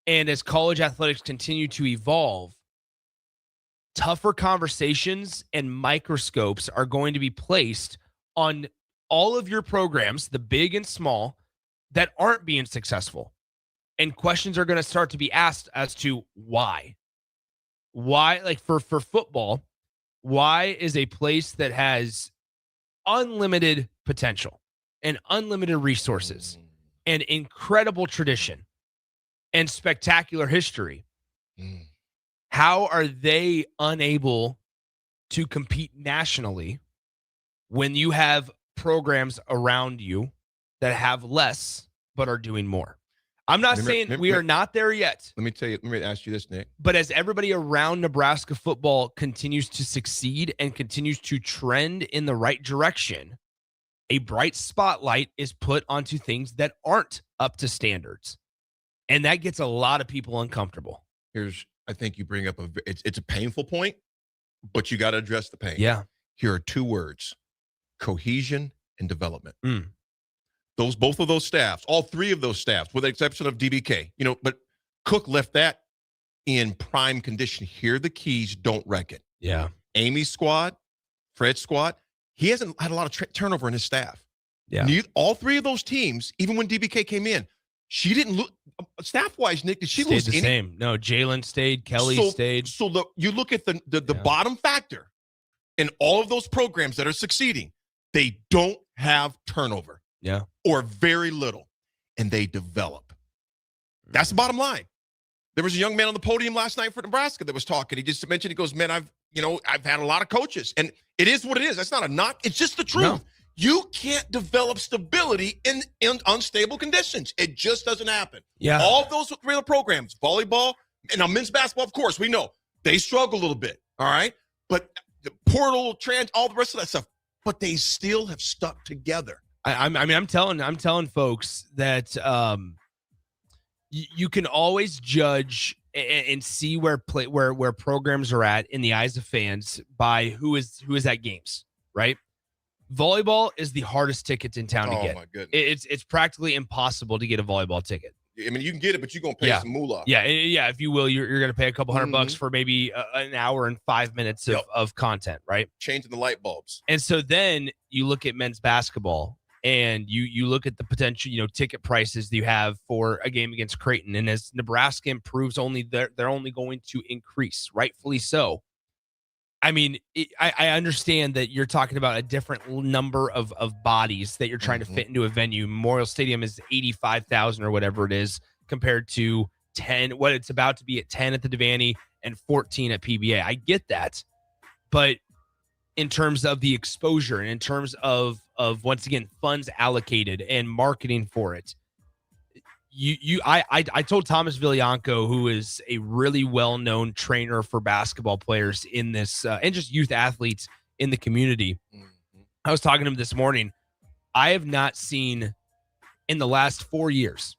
and as college athletics continue to evolve, tougher conversations and microscopes are going to be placed on all of your programs, the big and small, that aren't being successful. And questions are going to start to be asked as to why. Why, like for football, why is a place that has unlimited potential and unlimited resources and incredible tradition and spectacular history, how are they unable to compete nationally when you have programs around you that have less but are doing more? I'm not saying we are not there yet. Let me ask you this, Nick. But as everybody around Nebraska football continues to succeed and continues to trend in the right direction, a bright spotlight is put onto things that aren't up to standards. And that gets a lot of people uncomfortable. I think you bring up it's a painful point, but you got to address the pain. Yeah. Here are two words: cohesion and development. Both of those staffs, all three of those staffs, with the exception of DBK, but Cook left that in prime condition. Here, the keys, don't wreck it. Yeah. Amy's squad, Fred's squad, he hasn't had a lot of turnover in his staff. Yeah. All three of those teams, even when DBK came in, she didn't look staff-wise, Nick, did she Stayed lose the any? same. No, Jalen stayed, Kelly stayed. So you look at the bottom factor in all of those programs that are succeeding, they don't have turnover. Yeah. Or very little, and they develop. That's the bottom line. There was a young man on the podium last night for Nebraska that was talking. He just mentioned, he goes, man, I've had a lot of coaches, and it is what it is. That's not a knock. It's just the truth. No. You can't develop stability in unstable conditions. It just doesn't happen. Yeah. All of those three other programs, volleyball, and now men's basketball, of course, we know they struggle a little bit. All right. But the portal, all the rest of that stuff, but they still have stuck together. I'm telling folks that you can always judge and see where programs are at in the eyes of fans by who is at games, right? Volleyball is the hardest ticket in town to get. Oh my goodness. It's practically impossible to get a volleyball ticket. I mean, you can get it, but you're gonna pay some moolah. Yeah. If you will, you're gonna pay a couple $100 for maybe an hour and 5 minutes of content, right? Changing the light bulbs. And so then you look at men's basketball. And you look at the potential, ticket prices that you have for a game against Creighton. And as Nebraska improves, they're only going to increase, rightfully so. I mean, I understand that you're talking about a different number of bodies that you're trying to fit into a venue. Memorial Stadium is 85,000 or whatever it is compared to 10, what it's about to be at 10 at the Devaney and 14 at PBA. I get that. But in terms of the exposure and in terms of once again funds allocated and marketing for it, I told Thomas Villianco, who is a really well-known trainer for basketball players in this and just youth athletes in the community. I was talking to him this morning. I have not seen in the last 4 years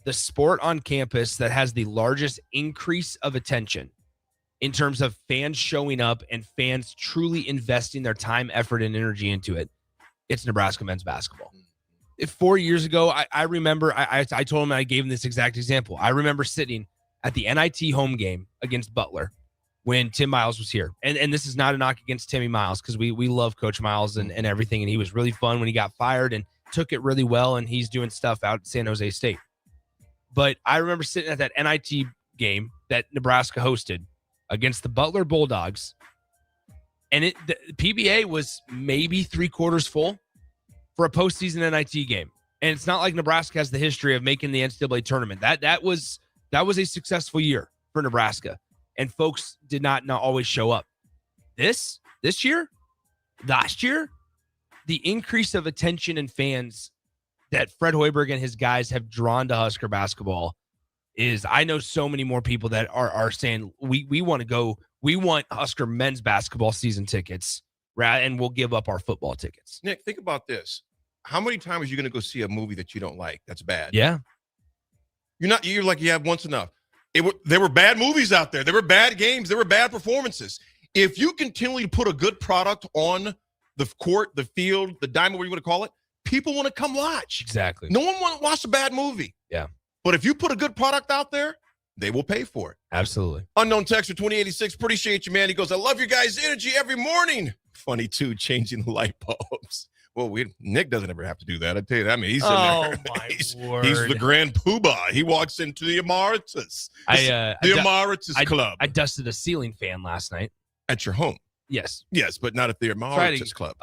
the sport on campus that has the largest increase of attention in terms of fans showing up and fans truly investing their time, effort, and energy into it. It's Nebraska men's basketball. 4 years ago, I remember, I told him, I gave him this exact example. I remember sitting at the NIT home game against Butler when Tim Miles was here. And this is not a knock against Timmy Miles, because we love Coach Miles and everything. And he was really fun when he got fired and took it really well. And he's doing stuff out at San Jose State. But I remember sitting at that NIT game that Nebraska hosted against the Butler Bulldogs. And the PBA was maybe 3/4 full for a postseason NIT game. And it's not like Nebraska has the history of making the NCAA tournament. That was a successful year for Nebraska. And folks did not always show up. This year, last year, the increase of attention and fans that Fred Hoiberg and his guys have drawn to Husker basketball is, I know so many more people that are saying we want to go, we want Husker men's basketball season tickets, and we'll give up our football tickets. Nick, think about this. How many times are you going to go see a movie that you don't like? That's bad. Yeah. You're like, you have once enough. There were bad movies out there. There were bad games. There were bad performances. If you continually put a good product on the court, the field, the diamond, whatever you want to call it, people want to come watch. Exactly. No one wants to watch a bad movie. Yeah. But if you put a good product out there, they will pay for it. Absolutely. Unknown Texter 2086, appreciate you, man. He goes, I love your guys' energy every morning. Funny, too, changing the light bulbs. Well, Nick doesn't ever have to do that. I tell you that. I mean, he's in there. My word. He's the grand poobah. He walks into the Emeritus. The Emeritus Club. I dusted a ceiling fan last night. At your home? Yes. Yes, but not at the Emeritus Club.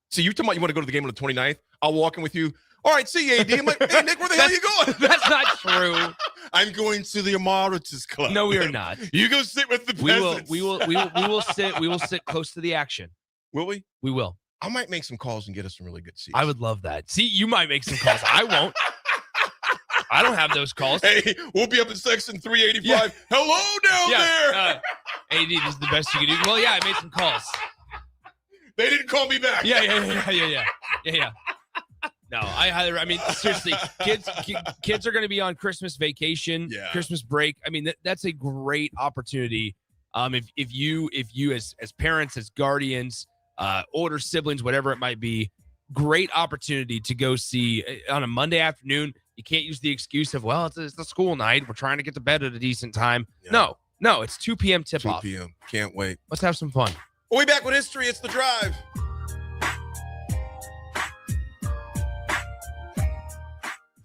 So you're talking about you want to go to the game on the 29th? I'll walk in with you. All right, see you, AD. I'm like, hey, Nick, where the hell are you going? That's not true. I'm going to the Emeritus Club. No, we are not. You go sit with the peasants. We will sit close to the action. Will we? We will. I might make some calls and get us some really good seats. I would love that. See, you might make some calls. I won't. I don't have those calls. Hey, we'll be up at section 385. Yeah. Hello down there. AD, this is the best you can do. Well, yeah, I made some calls. They didn't call me back. Yeah. No, I mean, seriously, kids are going to be on Christmas vacation, Christmas break. I mean, that's a great opportunity. If you as parents, as guardians, older siblings, whatever it might be, great opportunity to go see on a Monday afternoon. You can't use the excuse of, well, it's the school night. We're trying to get to bed at a decent time. Yeah. No, it's 2 p.m. tip-off. 2 p.m. Can't wait. Let's have some fun. We'll be back with history. It's The Drive.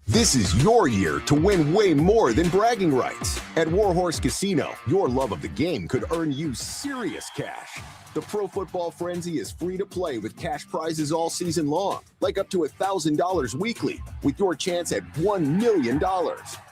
This is your year to win way more than bragging rights. At Warhorse Casino, your love of the game could earn you serious cash. The Pro Football Frenzy is free to play with cash prizes all season long, like up to $1,000 weekly, with your chance at $1 million,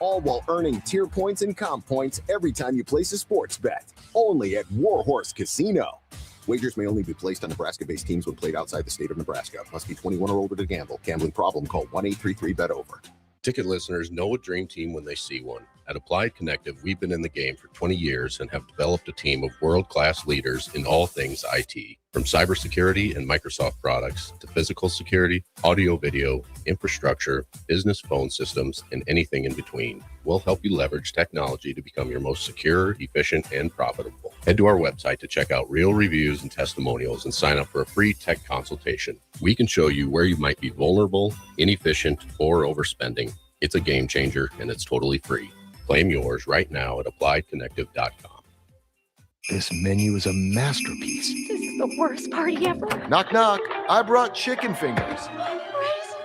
all while earning tier points and comp points every time you place a sports bet. Only at Warhorse Casino. Wagers may only be placed on Nebraska-based teams when played outside the state of Nebraska. Must be 21 or older to gamble. Gambling problem? Call 1-833-BET-OVER. Ticket listeners know a dream team when they see one. At Applied Connective, we've been in the game for 20 years and have developed a team of world-class leaders in all things IT. From cybersecurity and Microsoft products to physical security, audio-video, infrastructure, business phone systems, and anything in between. We'll help you leverage technology to become your most secure, efficient, and profitable. Head to our website to check out real reviews and testimonials and sign up for a free tech consultation. We can show you where you might be vulnerable, inefficient, or overspending. It's a game changer, and it's totally free. Claim yours right now at appliedconnective.com. This menu is a masterpiece. This is the worst party ever. Knock, knock. I brought chicken fingers. Raising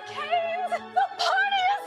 Cane's, the party is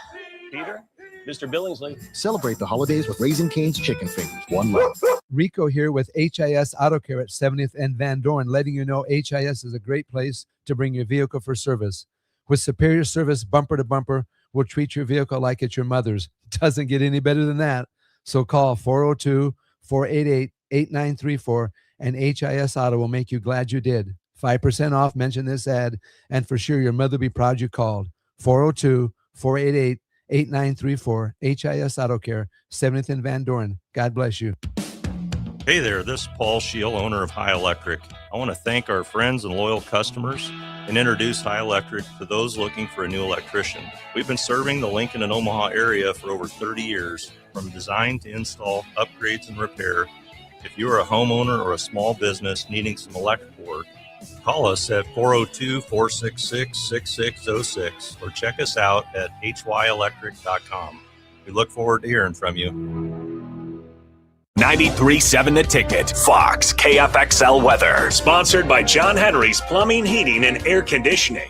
saved! Peter, Mr. Billingsley. Celebrate the holidays with Raising Cane's chicken fingers. One love. Rico here with HIS Auto Care at 70th and Van Dorn, letting you know HIS is a great place to bring your vehicle for service. With superior service, bumper to bumper, we'll treat your vehicle like it's your mother's. Doesn't get any better than that. So call 402-488-8934 and HIS Auto will make you glad you did. 5% off, mention this ad, and for sure your mother will be proud you called. 402-488-8934, HIS Auto Care, 70th and Van Dorn. God bless you. Hey there, this is Paul Scheel, owner of High Electric. I want to thank our friends and loyal customers and introduce High Electric to those looking for a new electrician. We've been serving the Lincoln and Omaha area for over 30 years, from design to install, upgrades, and repair. If you are a homeowner or a small business needing some electrical work, call us at 402-466-6606 or check us out at hyelectric.com. We look forward to hearing from you. 93.7 The Ticket, Fox, KFXL weather. Sponsored by John Henry's Plumbing, Heating, and Air Conditioning.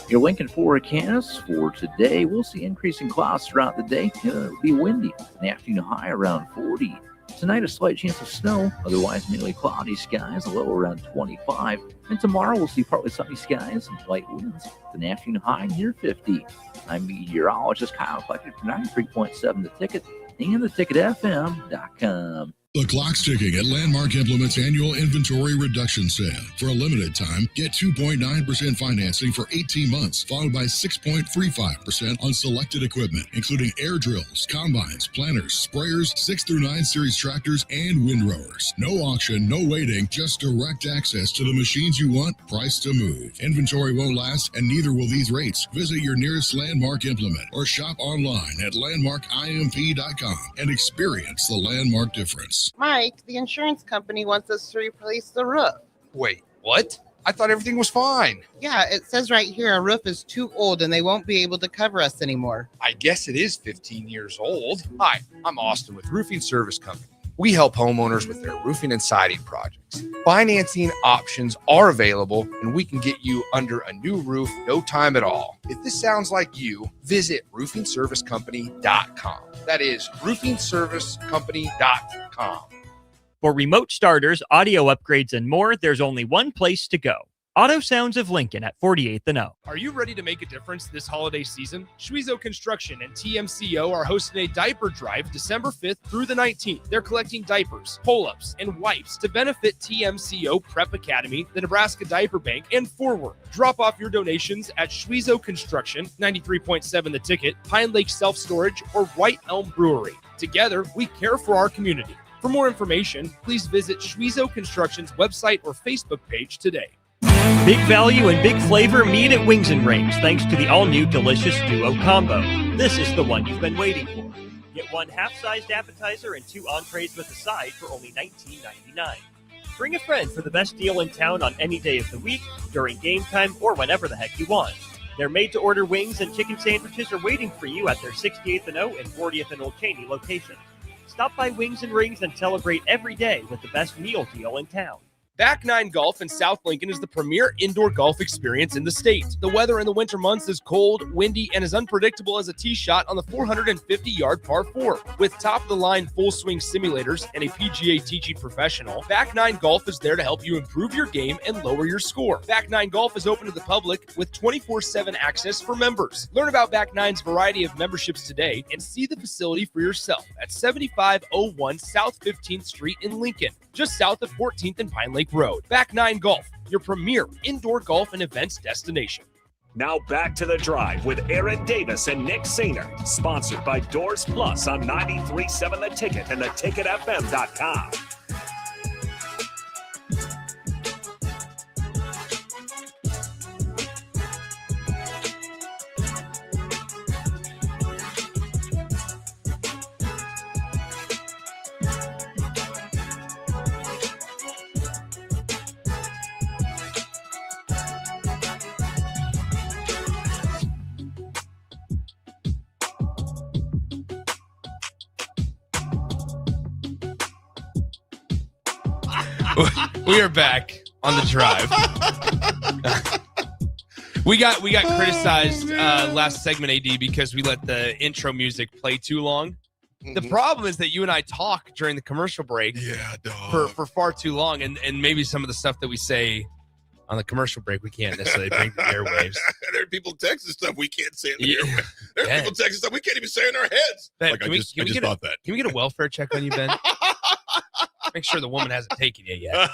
Your Lincoln forecast for today, we'll see increasing clouds throughout the day. It'll be windy. An afternoon high around 40. Tonight, a slight chance of snow. Otherwise, mainly cloudy skies, a low around 25. And tomorrow, we'll see partly sunny skies and light winds. An afternoon high near 50. I'm meteorologist Kyle Fletcher from 93.7 The Ticket and theticketfm.com. The clock's ticking at Landmark Implement's annual inventory reduction sale. For a limited time, get 2.9% financing for 18 months, followed by 6.35% on selected equipment, including air drills, combines, planters, sprayers, 6 through 9 series tractors, and windrowers. No auction, no waiting, just direct access to the machines you want, price to move. Inventory won't last, and neither will these rates. Visit your nearest Landmark Implement or shop online at landmarkimp.com and experience the Landmark difference. Mike, the insurance company wants us to replace the roof. Wait, what? I thought everything was fine. Yeah, it says right here our roof is too old and they won't be able to cover us anymore. I guess it is 15 years old. Hi, I'm Austin with Roofing Service Company. We help homeowners with their roofing and siding projects. Financing options are available, and we can get you under a new roof no time at all. If this sounds like you, visit roofingservicecompany.com. That is roofingservicecompany.com. For remote starters, audio upgrades, and more, there's only one place to go. Auto Sounds of Lincoln at 48th and O. Are you ready to make a difference this holiday season? Schwiezo Construction and TMCO are hosting a diaper drive December 5th through the 19th. They're collecting diapers, pull-ups, and wipes to benefit TMCO Prep Academy, the Nebraska Diaper Bank, and Forward. Drop off your donations at Schwiezo Construction, 93.7 The Ticket, Pine Lake Self-Storage, or White Elm Brewery. Together, we care for our community. For more information, please visit Schwiezo Construction's website or Facebook page today. Big value and big flavor meet at Wings and Rings thanks to the all-new Delicious Duo Combo. This is the one you've been waiting for. Get one half-sized appetizer and 2 entrees with a side for only $19.99. Bring a friend for the best deal in town on any day of the week, during game time, or whenever the heck you want. Their made-to-order wings and chicken sandwiches are waiting for you at their 68th and O and 40th and Old Cheney locations. Stop by Wings and Rings and celebrate every day with the best meal deal in town. Back Nine Golf in South Lincoln is the premier indoor golf experience in the state. The weather in the winter months is cold, windy, and as unpredictable as a tee shot on the 450-yard par 4. With top-of-the-line full-swing simulators and a PGA TG professional, Back Nine Golf is there to help you improve your game and lower your score. Back Nine Golf is open to the public with 24/7 access for members. Learn about Back Nine's variety of memberships today and see the facility for yourself at 7501 South 15th Street in Lincoln, just south of 14th and Pine Lake Road. Back Nine Golf, your premier indoor golf and events destination. Now back to the drive with Aaron Davis and Nick Sainer, sponsored by Doors Plus on 93.7 The Ticket and theticketfm.com. We are back on the drive. we got criticized last segment, AD, because we let the intro music play too long. The problem is that you and I talk during the commercial break for far too long, and maybe some of the stuff that we say on the commercial break we can't necessarily bring to the airwaves. There are people texting stuff we can't say in the airwaves. There are people texting stuff we can't even say in our heads. Ben, Like, can I we just get thought that. Can we get a welfare check on you, Ben? Make sure the woman hasn't taken you yet.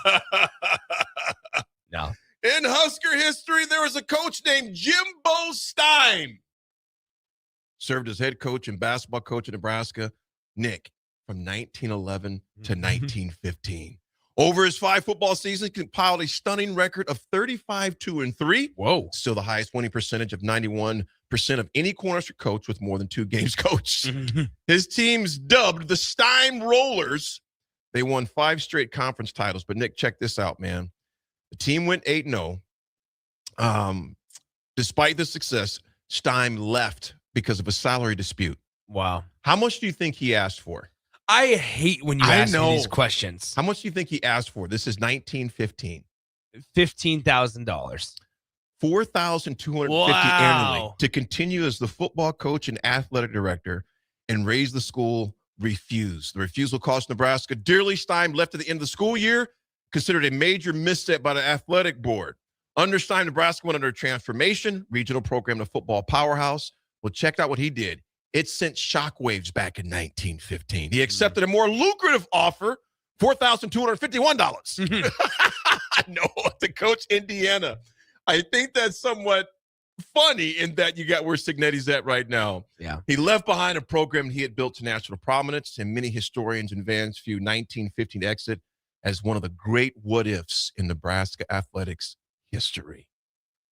No. In Husker history, there was a coach named Jimbo Stein. Served as head coach and basketball coach in Nebraska, Nick, from 1911 to 1915. Over his 5 football seasons, compiled a stunning record of 35-2-3. Whoa. Still the highest winning percentage of 91% of any Cornhusker coach with more than 2 games coached. His team's dubbed the Stein Rollers. They won 5 straight conference titles. But, Nick, check this out, man. The team went 8-0. Despite the success, Stein left because of a salary dispute. Wow. How much do you think he asked for? I hate when you ask me these questions. How much do you think he asked for? This is 1915. $15,000. $4,250 annually to continue as the football coach and athletic director and raise the school. Refused. The refusal cost Nebraska dearly. Stein left at the end of the school year, considered a major misstep by the athletic board. Under Stein, Nebraska went under a transformation, regional program to football powerhouse. Well, check out what he did. It sent shockwaves back in 1915. He accepted a more lucrative offer, $4,251. No, to coach Indiana. I think that's somewhat funny in that you got where Signetti's at right now. Yeah. He left behind a program he had built to national prominence, and many historians and fans view 1915 exit as one of the great what-ifs in Nebraska athletics history.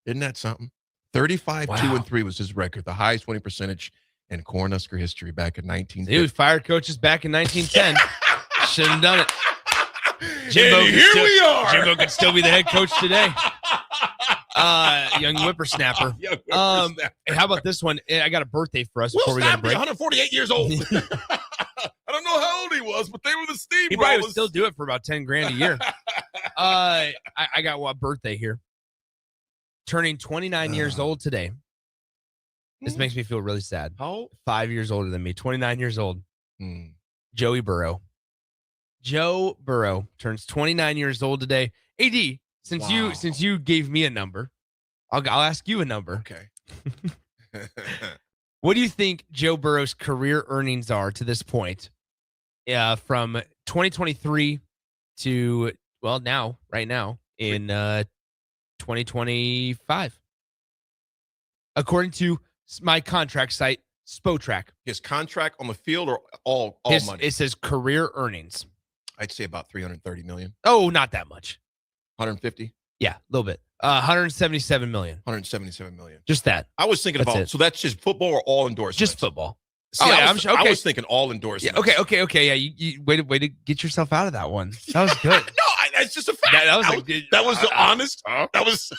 Isn't that something? 35-2-3 was his record, the highest winning percentage in Cornhusker history back in 1950. He fired coaches back in 1910. Shouldn't have done it. We are. Jimbo could still be the head coach today. Young whippersnapper. Hey, how about this one? I got a birthday for us before we go to break. 148 years old. I don't know how old he was, but they were the Steamrollers. He probably would still do it for about $10,000 a year. I got a birthday here. Turning 29 years old today. This makes me feel really sad. How? 5 years older than me. 29 years old. Joey Burrow. Joe Burrow turns 29 years old today. AD, since you gave me a number, I'll ask you a number. Okay. What do you think Joe Burrow's career earnings are to this point? From 2023 to right now in 2025, according to my contract site, Spotrac. His contract on the field or all money? It says career earnings. I'd say about $330 million. Oh, not that much. 150? Yeah, a little bit. 177 million. 177 million. Just that. I was thinking That's it. so that's just football or all endorsements? Just football. See, I was thinking all endorsements. Yeah, okay. Yeah, you way to get yourself out of that one. That was good. That's just a fact. That was the honest. That was.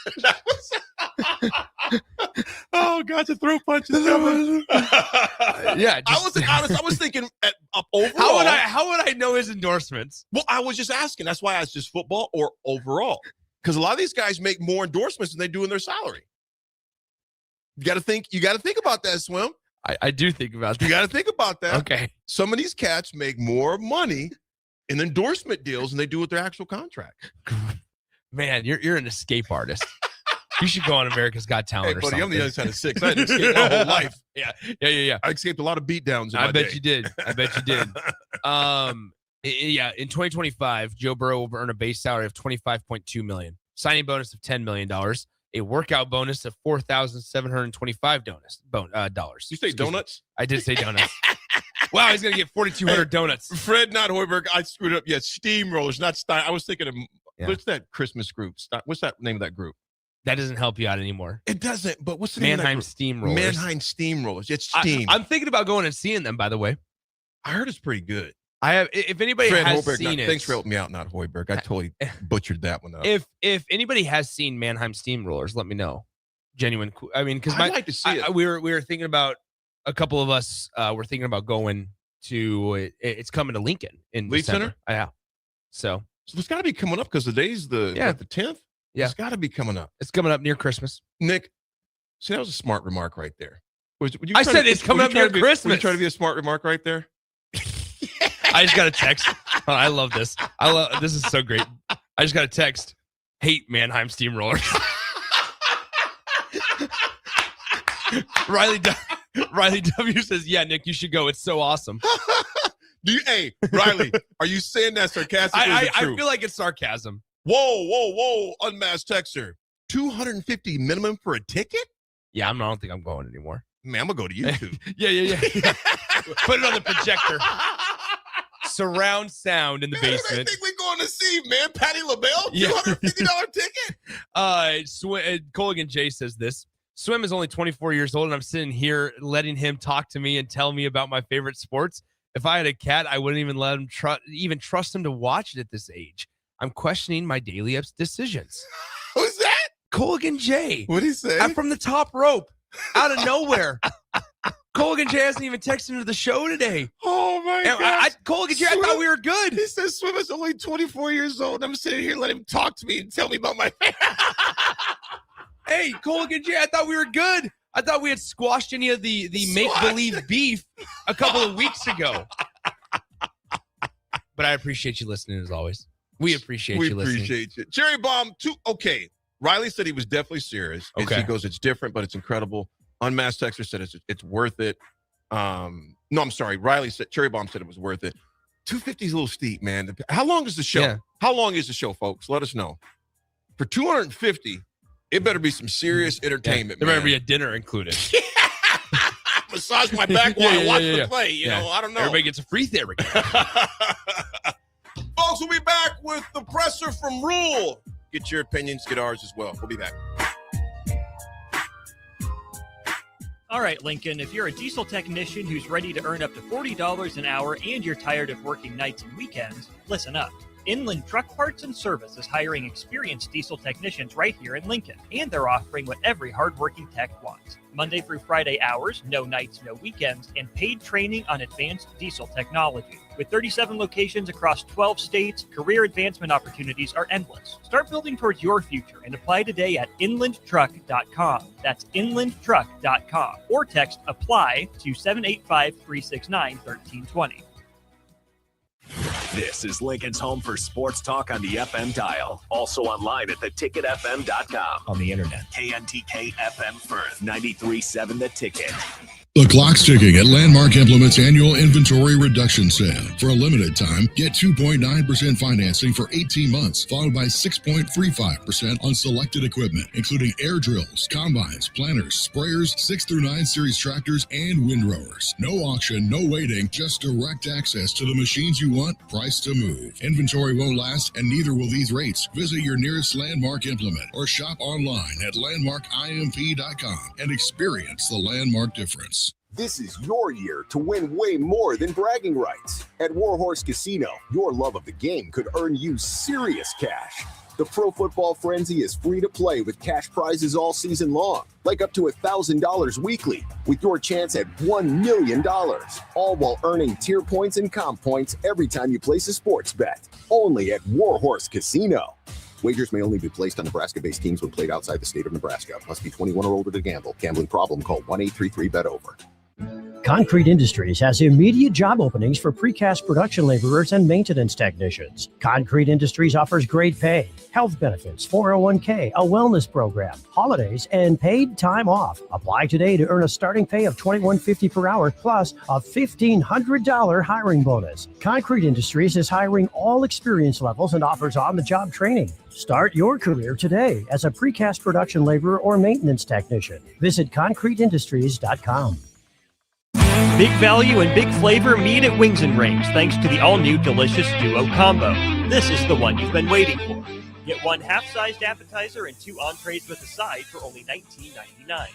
Oh God, to throw punches. Yeah, I wasn't honest. I was thinking overall. How would I know his endorsements? Well, I was just asking. That's why I asked just football or overall, because a lot of these guys make more endorsements than they do in their salary. You got to think. You got to think about that, Swim. I do think about that. You got to think about that. Okay. Some of these cats make more money in endorsement deals than they do with their actual contract. Man, you're an escape artist. You should go on America's Got Talent Hey, or buddy, something. I'm the other side of 6. I had to escape my whole life. Yeah. I escaped a lot of beatdowns in I my bet day. you did. In 2025, Joe Burrow will earn a base salary of $25.2 million, signing bonus of $10 million, a workout bonus of $4,725 dollars. You say donuts? I did say donuts. Wow, he's gonna get 4,200 donuts. Fred, not Hoiberg. I screwed up. Yeah, Steamrollers, not Stein. I was thinking of what's that Christmas group? What's that name of that group? That doesn't help you out anymore. It doesn't. But what's the name Mannheim of that Steamrollers. Mannheim Steamrollers. It's Steam. I'm thinking about going and seeing them. By the way, I heard it's pretty good. I have. If anybody Fred has Hoiberg, seen it, thanks for helping me out, not Hoiberg. I totally butchered that one up. If anybody has seen Mannheim Steamrollers, let me know. Genuine. I mean, because I'd like to see it. We were thinking about, a couple of us were thinking about going to. It's coming to Lincoln in Lead December. Center? Yeah. So it's got to be coming up because the day's the 10th. Yeah. It's got to be coming up. It's coming up near Christmas. Nick, see, that was a smart remark right there. I said it's coming up near Christmas. Were you trying to be a smart remark right there? I just got a text. Oh, I love this. This is so great. I just got a text. Hate Mannheim Steamrollers. Riley W says, "Yeah, Nick, you should go. It's so awesome." Hey, Riley, are you saying that sarcastically? I feel like it's sarcasm. Whoa! Unmasked texter, $250 minimum for a ticket? Yeah, I don't think I'm going anymore. Man, I'm gonna go to YouTube. Yeah. Put it on the projector. Surround sound in the basement. I think we're going to see, man. Patti LaBelle, Yeah. $250 ticket. Colgan J says this. Swim is only 24 years old, and I'm sitting here letting him talk to me and tell me about my favorite sports. If I had a cat, I wouldn't even let him trust him to watch it at this age. I'm questioning my daily decisions. Who's that? Colgan J. What'd he say? I'm from the top rope, out of nowhere. Colgan J hasn't even texted into the show today. Oh my God! Colgan J, I thought we were good. He says Swim is only 24 years old. I'm sitting here letting him talk to me and tell me about my. Hey, Colgan J, I thought we were good. I thought we had squashed any of the make-believe beef a couple of weeks ago. But I appreciate you listening as always. We appreciate you listening. We appreciate you. Cherry Bomb, okay. Riley said he was definitely serious. And Okay. he goes, it's different, but it's incredible. Unmasked Texter said it's worth it. No, I'm sorry. Riley said, Cherry Bomb said it was worth it. 250 is a little steep, man. How long is the show? Yeah. How long is the show, folks? Let us know. For 250, it better be some serious entertainment, There man. better be a dinner included. Massage my back while I watch the play. You know, I don't know. Everybody gets a free therapy. Folks, we'll be back with the presser from Rule. Get your opinions, get ours as well. We'll be back. All right, Lincoln, if you're a diesel technician who's ready to earn up to $40 an hour and you're tired of working nights and weekends, listen up. Inland Truck Parts and Service is hiring experienced diesel technicians right here in Lincoln, and they're offering what every hardworking tech wants. Monday through Friday hours, no nights, no weekends, and paid training on advanced diesel technology. With 37 locations across 12 states, career advancement opportunities are endless. Start building towards your future and apply today at inlandtruck.com. That's inlandtruck.com. Or text APPLY to 785-369-1320. This is Lincoln's home for sports talk on the FM dial. Also online at theticketfm.com. On the internet, KNTK FM Firth, 93.7 The Ticket. The clock's ticking at Landmark Implement's annual inventory reduction sale. For a limited time, get 2.9% financing for 18 months, followed by 6.35% on selected equipment, including air drills, combines, planters, sprayers, 6 through 9 series tractors, and windrowers. No auction, no waiting, just direct access to the machines you want, price to move. Inventory won't last, and neither will these rates. Visit your nearest Landmark Implement or shop online at landmarkimp.com and experience the Landmark difference. This is your year to win way more than bragging rights. At Warhorse Casino, your love of the game could earn you serious cash. The Pro Football Frenzy is free to play with cash prizes all season long, like up to $1,000 weekly, with your chance at $1 million, all while earning tier points and comp points every time you place a sports bet. Only at Warhorse Casino. Wagers may only be placed on Nebraska-based teams when played outside the state of Nebraska. Must be 21 or older to gamble. Gambling problem? Call 1-833-BET-OVER. Concrete Industries has immediate job openings for precast production laborers and maintenance technicians. Concrete Industries offers great pay, health benefits, 401k, a wellness program, holidays, and paid time off. Apply today to earn a starting pay of $21.50 per hour plus a $1,500 hiring bonus. Concrete Industries is hiring all experience levels and offers on-the-job training. Start your career today as a precast production laborer or maintenance technician. Visit concreteindustries.com. Big value and big flavor meet at Wings and Rings thanks to the all-new delicious Duo Combo. This is the one you've been waiting for. Get one half-sized appetizer and 2 entrees with a side for only $19.99.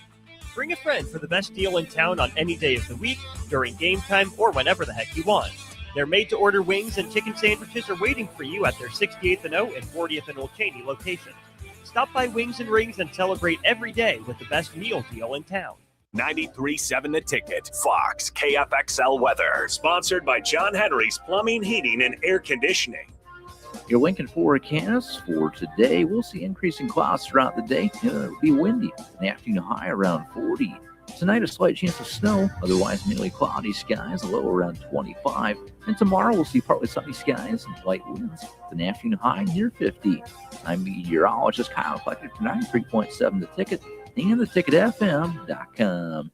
Bring a friend for the best deal in town on any day of the week, during game time, or whenever the heck you want. Their made-to-order wings and chicken sandwiches are waiting for you at their 68th and O and 40th and Old Cheney locations. Stop by Wings and Rings and celebrate every day with the best meal deal in town. 93.7 The Ticket. Fox KFXL weather. Sponsored by John Henry's Plumbing, Heating, and Air Conditioning. Your Lincoln forecast for today, we'll see increasing clouds throughout the day. It'll be windy. An afternoon high around 40. Tonight, a slight chance of snow. Otherwise, mainly cloudy skies, a low around 25. And tomorrow, we'll see partly sunny skies and light winds. An afternoon high near 50. I'm meteorologist Kyle Fletcher for 93.7 The Ticket and theticketfm.com.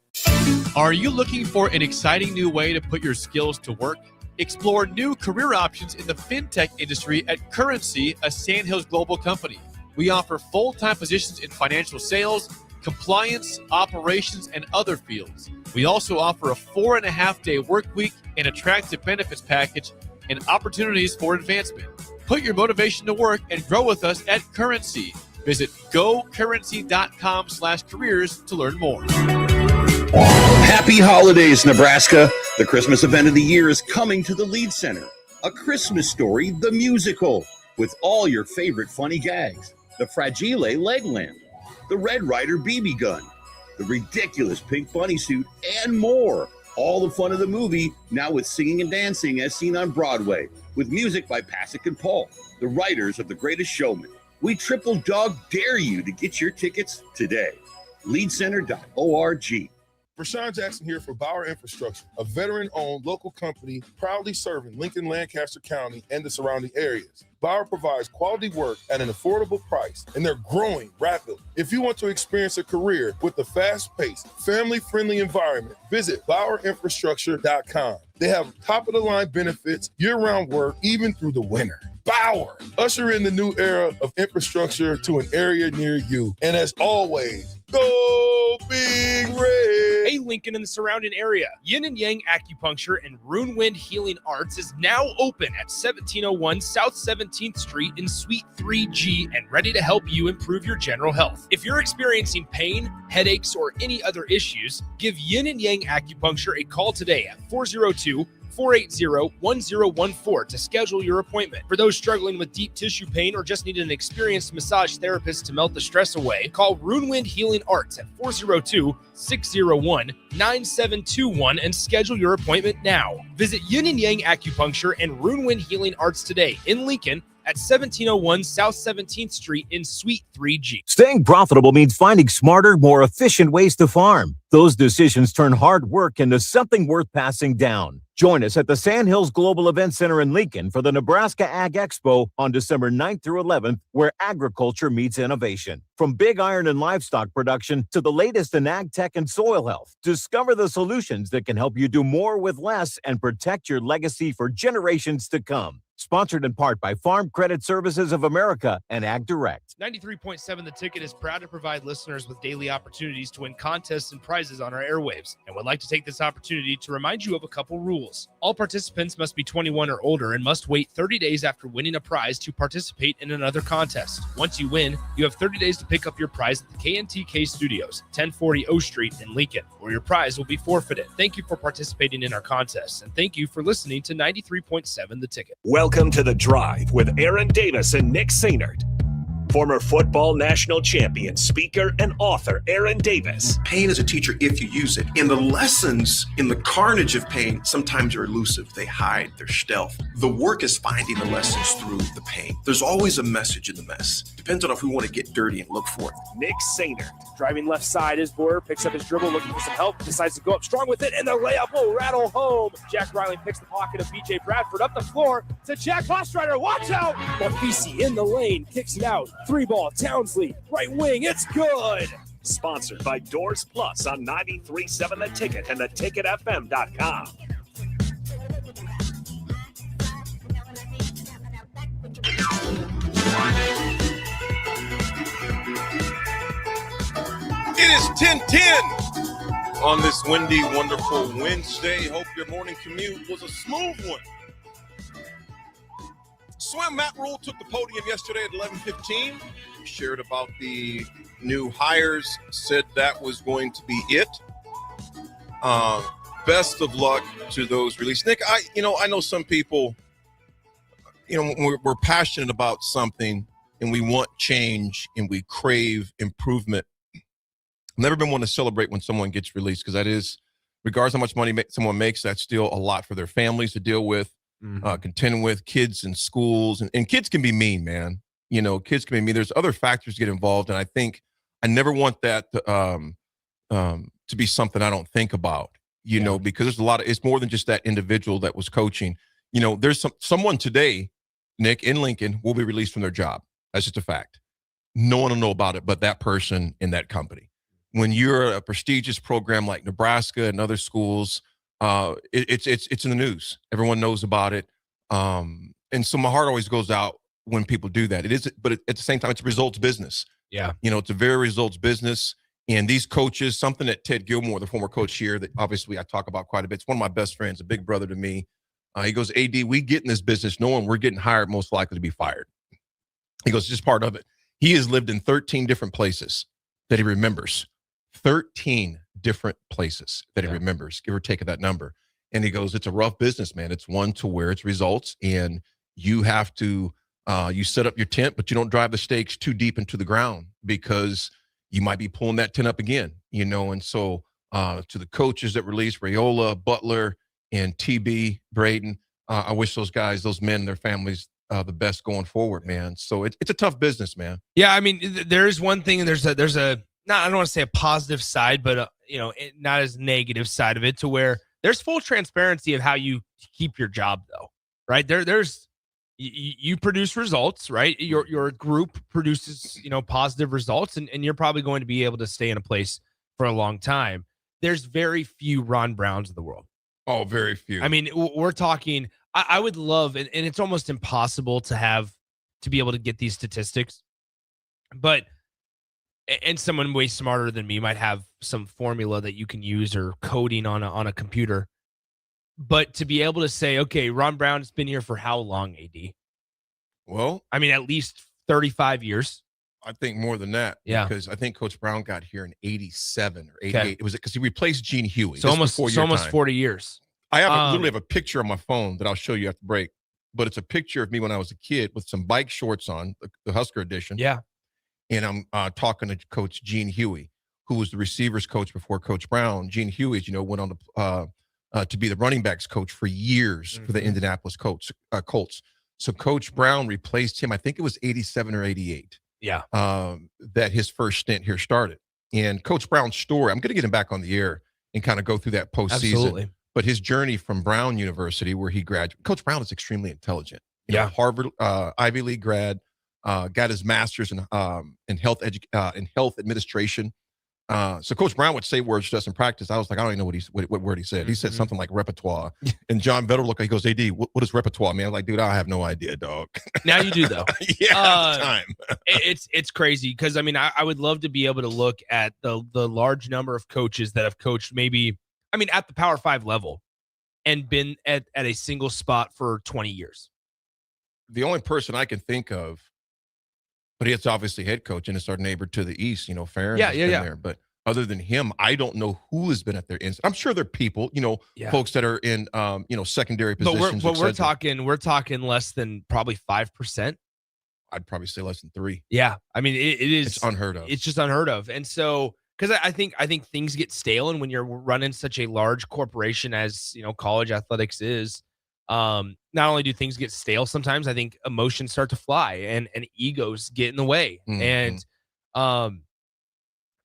Are you looking for an exciting new way to put your skills to work? Explore new career options in the fintech industry at Currency, a Sandhills Global company. We offer full-time positions in financial sales, compliance, operations, and other fields. We also offer a 4.5-day work week, an attractive benefits package, and opportunities for advancement. Put your motivation to work and grow with us at Currency. Visit gocurrency.com/careers to learn more. Happy holidays, Nebraska. The Christmas event of the year is coming to the Lead Center. A Christmas Story, the musical, with all your favorite funny gags. The Fragile leg lamp, the Red Ryder BB gun, the ridiculous pink bunny suit, and more. All the fun of the movie, now with singing and dancing as seen on Broadway, with music by Pasek and Paul, the writers of The Greatest Showman. We triple dog dare you to get your tickets today. Leadcenter.org. Rashawn Jackson here for Bauer Infrastructure, a veteran-owned local company proudly serving Lincoln, Lancaster County, and the surrounding areas. Bauer provides quality work at an affordable price, and they're growing rapidly. If you want to experience a career with a fast-paced, family-friendly environment, visit BauerInfrastructure.com. They have top-of-the-line benefits, year-round work, even through the winter. Bauer, usher in the new era of infrastructure to an area near you. And as always, go Big Red! Hey, Lincoln and the surrounding area. Yin and Yang Acupuncture and Rune Wind Healing Arts is now open at 1701 South 17th Street in Suite 3G and ready to help you improve your general health. If you're experiencing pain, headaches, or any other issues, give Yin and Yang Acupuncture a call today at 402-480-1014 to schedule your appointment. For those struggling with deep tissue pain or just need an experienced massage therapist to melt the stress away, call Rune Wind Healing Arts at 402-601-9721 and schedule your appointment now. Visit Yin and Yang Acupuncture and Rune Wind Healing Arts today in Lincoln at 1701 South 17th Street in Suite 3G. Staying profitable means finding smarter, more efficient ways to farm. Those decisions turn hard work into something worth passing down. Join us at the Sandhills Global Event Center in Lincoln for the Nebraska Ag Expo on December 9th through 11th, where agriculture meets innovation. From big iron and livestock production to the latest in ag tech and soil health, discover the solutions that can help you do more with less and protect your legacy for generations to come. Sponsored in part by Farm Credit Services of America and Ag Direct. 93.7 The Ticket is proud to provide listeners with daily opportunities to win contests and prizes on our airwaves, and would like to take this opportunity to remind you of a couple rules. All participants must be 21 or older and must wait 30 days after winning a prize to participate in another contest. Once you win, you have 30 days to pick up your prize at the KNTK Studios, 1040 O Street in Lincoln, or your prize will be forfeited. Thank you for participating in our contests, and thank you for listening to 93.7 The Ticket. Welcome to The Drive with Aaron Davis and Nick Sainert. Former football national champion, speaker, and author Aaron Davis. Pain is a teacher if you use it. And the lessons in the carnage of pain sometimes are elusive. They hide, they're stealth. The work is finding the lessons through the pain. There's always a message in the mess. Depends on if we want to get dirty and look for it. Nick Sainert. Driving left side is Boyer, picks up his dribble, looking for some help, decides to go up strong with it, and the layup will rattle home. Jack Riley picks the pocket of BJ Bradford up the floor to Jack Hostrider. Watch out! Mafisi in the lane, kicks it out. 3-ball, Townsley, right wing, it's good! Sponsored by Doors Plus on 93.7 The Ticket and theticketfm.com. It is 10:10 on this windy, wonderful Wednesday. Hope your morning commute was a smooth one. Swim Matt Rule took the podium yesterday at 11:15. Shared about the new hires, said that was going to be it. Best of luck to those released. Nick, I know some people, we're passionate about something and we want change and we crave improvement. I've never been one to celebrate when someone gets released, because that is, regardless how much money someone makes, that's still a lot for their families to deal with, contend with, kids in schools. And kids can be mean, man. Kids can be mean. There's other factors get involved, and I think I never want that to be something I don't think about, because there's a lot of, it's more than just that individual that was coaching. There's someone today, Nick, in Lincoln will be released from their job. That's just a fact. No one will know about it but that person in that company. When you're a prestigious program like Nebraska and other schools, it's in the news. Everyone knows about it. And so my heart always goes out when people do that. It is, but at the same time, it's a results business. Yeah. It's a very results business. And these coaches, something that Ted Gilmore, the former coach here, that obviously I talk about quite a bit. It's one of my best friends, a big brother to me. He goes, AD, we get in this business knowing we're getting hired, most likely to be fired. He goes, it's just part of it. He has lived in 13 different places that he remembers. 13 different places that he remembers, give or take of that number. And he goes, it's a rough business, man. It's one to where it's results, and you have to, you set up your tent, but you don't drive the stakes too deep into the ground, because you might be pulling that tent up again, And so to the coaches that released, Raiola, Butler, and TB, Braden, I wish those guys, those men, their families, the best going forward, man. So it's a tough business, man. Yeah, I mean, there's one thing, and there's a not, I don't want to say a positive side, but not as negative side of it, to where there's full transparency of how you keep your job, though, right? There's you produce results, right? Your group produces, positive results, and you're probably going to be able to stay in a place for a long time. There's very few Ron Browns of the world. Oh, very few. I mean, we're talking, I would love, and it's almost impossible to be able to get these statistics, and someone way smarter than me might have some formula that you can use, or coding on a computer. But to be able to say, okay, Ron Brown has been here for how long, AD? Well, I mean, at least 35 years. I think more than that. Yeah. Because I think Coach Brown got here in 87 or 88. Okay. It was because he replaced Gene Huey. So almost 40 years. I literally have a picture on my phone that I'll show you after break. But it's a picture of me when I was a kid with some bike shorts on, the Husker edition. Yeah. And I'm talking to Coach Gene Huey, who was the receivers coach before Coach Brown. Gene Huey, went on to be the running backs coach for years for the Indianapolis Colts. So Coach Brown replaced him. I think it was 87 or 88. Yeah. That his first stint here started. And Coach Brown's story, I'm going to get him back on the air and kind of go through that postseason. Absolutely. But his journey from Brown University, where he graduated, Coach Brown is extremely intelligent. Yeah. Harvard, Ivy League grad, got his master's in health administration. So Coach Brown would say words just in practice. I was like, I don't even know what word he said. He said something like repertoire. And John Vetter looked, he goes, AD, what is repertoire, man? I'm like, dude, I have no idea, dog. Now you do, though. Yeah, at the time. It's crazy because, I mean, I would love to be able to look at the large number of coaches that have coached maybe, I mean, at the Power 5 level and been at a single spot for 20 years. The only person I can think of, but it's obviously head coach, and it's our neighbor to the east, Farron. Yeah. There. But other than him, I don't know who has been at their ends. I'm sure there are people, folks that are in, secondary positions. But we're talking less than probably 5%. I'd probably say less than 3. Yeah. I mean, it is. It's unheard of. It's just unheard of. And so, because I think things get stale, and when you're running such a large corporation as, college athletics is, not only do things get stale, sometimes I think emotions start to fly and egos get in the way. And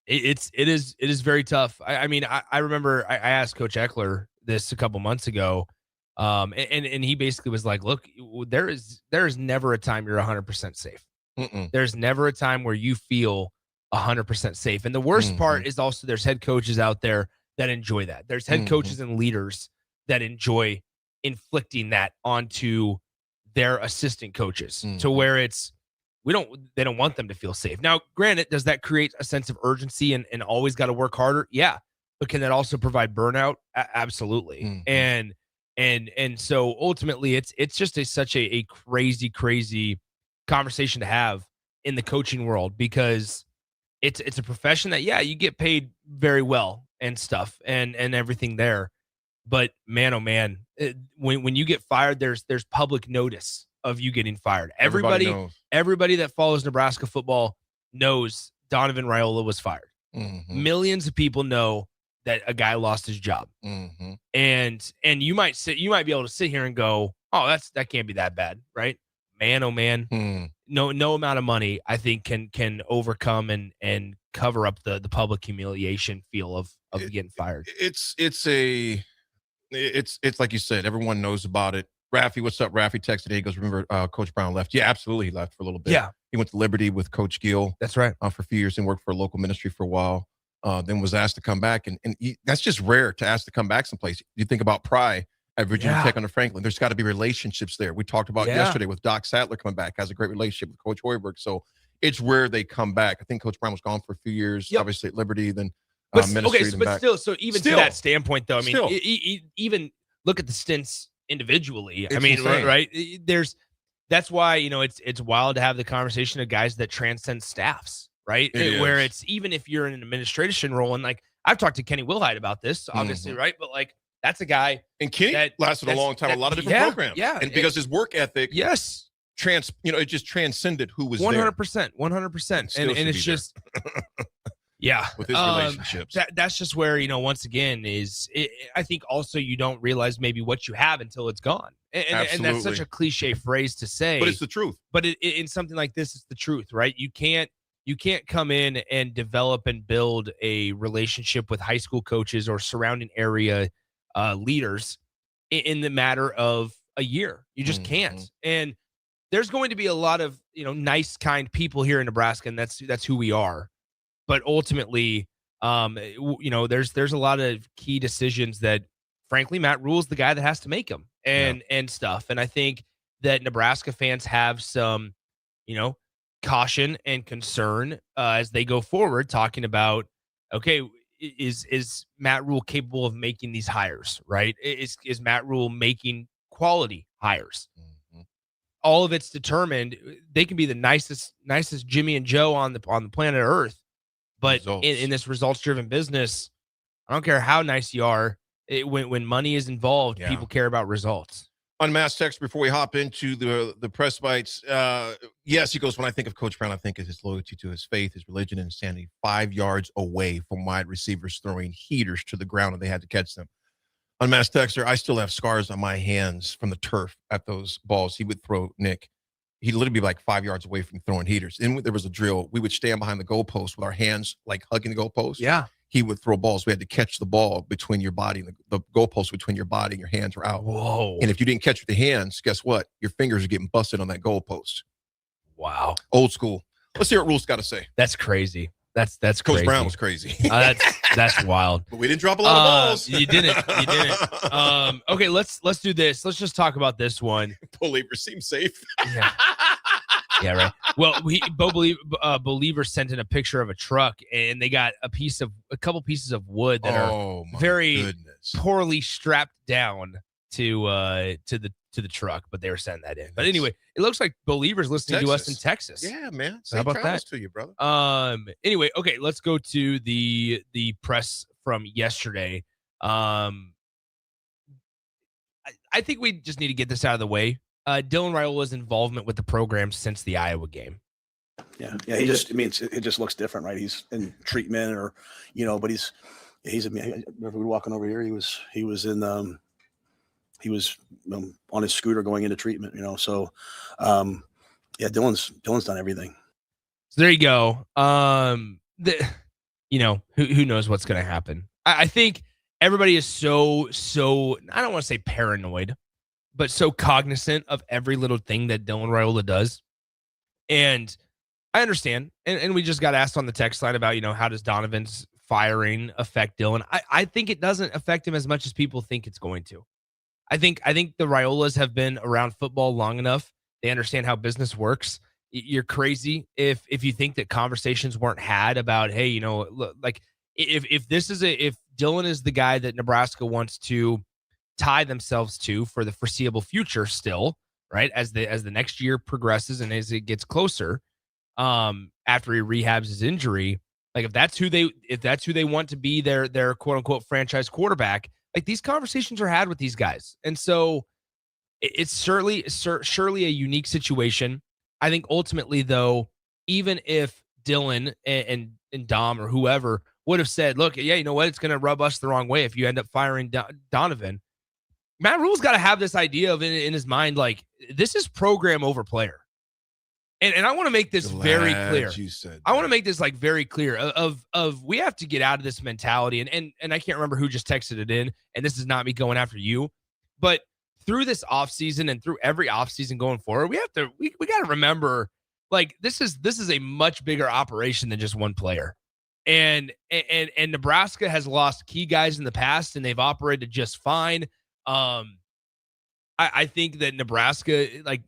it is very tough. I mean, I remember I asked Coach Eckler this a couple months ago, and he basically was like, look, there is never a time you're 100% safe. There's never a time where you feel 100% safe. And the worst part is also there's head coaches out there that enjoy that. There's head coaches and leaders that enjoy inflicting that onto their assistant coaches to where they don't want them to feel safe. Now, granted, does that create a sense of urgency and always got to work harder? Yeah. But can that also provide burnout? Absolutely. And so ultimately it's just such a crazy conversation to have in the coaching world, because it's a profession that, yeah, you get paid very well and stuff and everything there. But man, oh man, when you get fired, there's public notice of you getting fired. Everybody that follows Nebraska football knows Donovan Raiola was fired. Millions of people know that a guy lost his job. And you might be able to sit here and go, oh, that can't be that bad, right? Man, oh man, no amount of money I think can overcome and cover up the public humiliation feel of getting fired. It's like you said, everyone knows about it. Raffy, what's up? Raffy texted, he goes, remember Coach Brown left? Yeah, absolutely. He left for a little bit. Yeah. He went to Liberty with Coach Gill. That's right. For a few years and worked for a local ministry for a while. Then was asked to come back. And that's just rare to ask to come back someplace. You think about Pry at Virginia Tech under Franklin. There's got to be relationships there. We talked about yesterday with Doc Sattler coming back, has a great relationship with Coach Hoiberg. So it's rare they come back. I think Coach Brown was gone for a few years, obviously at Liberty, then ministry. Okay, but still, to that standpoint, though, I mean, even look at the stints individually. I mean, insane. Right? That's why, it's wild to have the conversation of guys that transcend staffs, right? Where it's, even if you're in an administration role, and like I've talked to Kenny Wilhite about this, obviously, right? But like, that's a guy. And Kenny lasted a long time, a lot of different programs. Yeah. And because his work ethic, it just transcended who was 100%, 100%. And it's just, with his relationships. That's just where, once again, I think also you don't realize maybe what you have until it's gone. And that's such a cliche phrase to say. But it's the truth. But in something like this, it's the truth, right? You can't come in and develop and build a relationship with high school coaches or surrounding area leaders in the matter of a year. You just can't. And there's going to be a lot of, nice, kind people here in Nebraska, and that's who we are. But ultimately, there's a lot of key decisions that, frankly, Matt Rhule's the guy that has to make them and stuff. And I think that Nebraska fans have some, caution and concern as they go forward, talking about, okay, is Matt Rhule capable of making these hires, right? Is Matt Rhule making quality hires? All of it's determined. They can be the nicest Jimmy and Joe on the planet Earth, but in this results-driven business, I don't care how nice you are. When money is involved, people care about results. Unmasked text before we hop into the press bites. Yes, he goes, when I think of Coach Brown, I think of his loyalty to his faith, his religion, and standing 5 yards away from wide receivers throwing heaters to the ground, and they had to catch them. Unmasked Texter, I still have scars on my hands from the turf at those balls he would throw, Nick. He'd literally be like 5 yards away from throwing heaters. And there was a drill. We would stand behind the goalpost with our hands like hugging the goalpost. Yeah. He would throw balls. We had to catch the ball between your body and the goalpost between your body and your hands were out. Whoa. And if you didn't catch with the hands, guess what? Your fingers are getting busted on that goalpost. Wow. Old school. Let's hear what Rule's got to say. That's crazy. That's Coach crazy. Brown was crazy. That's wild. But we didn't drop a lot of balls. You didn't. Okay, let's do this. Let's just talk about this one. Believer seems safe. Yeah, right. Well, Believer sent in a picture of a truck, and they got a couple pieces of wood that are very poorly strapped down to the truck, but they were sending that in. But anyway, it looks like Believer's listening to us in Texas. Yeah, man. How about that? To you, brother. Anyway, okay, let's go to the press from yesterday. I think we just need to get this out of the way. Dylan Raiola's involvement with the program since the Iowa game. Yeah. It just looks different, right? He's in treatment, or but he's we were walking over here. He was on his scooter going into treatment, So, Dylan's done everything. So there you go. Who knows what's going to happen? I think everybody is so I don't want to say paranoid, but so cognizant of every little thing that Dylan Raiola does. And I understand. And we just got asked on the text line about, how does Donovan's firing affect Dylan? I think it doesn't affect him as much as people think it's going to. I think the Raiolas have been around football long enough. They understand how business works. You're crazy if you think that conversations weren't had about, hey, look, like if Dylan is the guy that Nebraska wants to tie themselves to for the foreseeable future still, right? As the next year progresses and as it gets closer, after he rehabs his injury, like if that's who they want to be their quote unquote franchise quarterback, like these conversations are had with these guys. And so it's surely a unique situation. I think ultimately though, even if Dylan and Dom or whoever would have said, look, yeah, you know what? It's going to rub us the wrong way if you end up firing Donovan. Matt Rule's got to have this idea of in his mind, like this is program over player. And I want to make this very clear. I want to make this like very clear of we have to get out of this mentality. And I can't remember who just texted it in. And this is not me going after you, but through this offseason and through every offseason going forward, we got to remember, like this is a much bigger operation than just one player. And Nebraska has lost key guys in the past, and they've operated just fine. I think that Nebraska, like,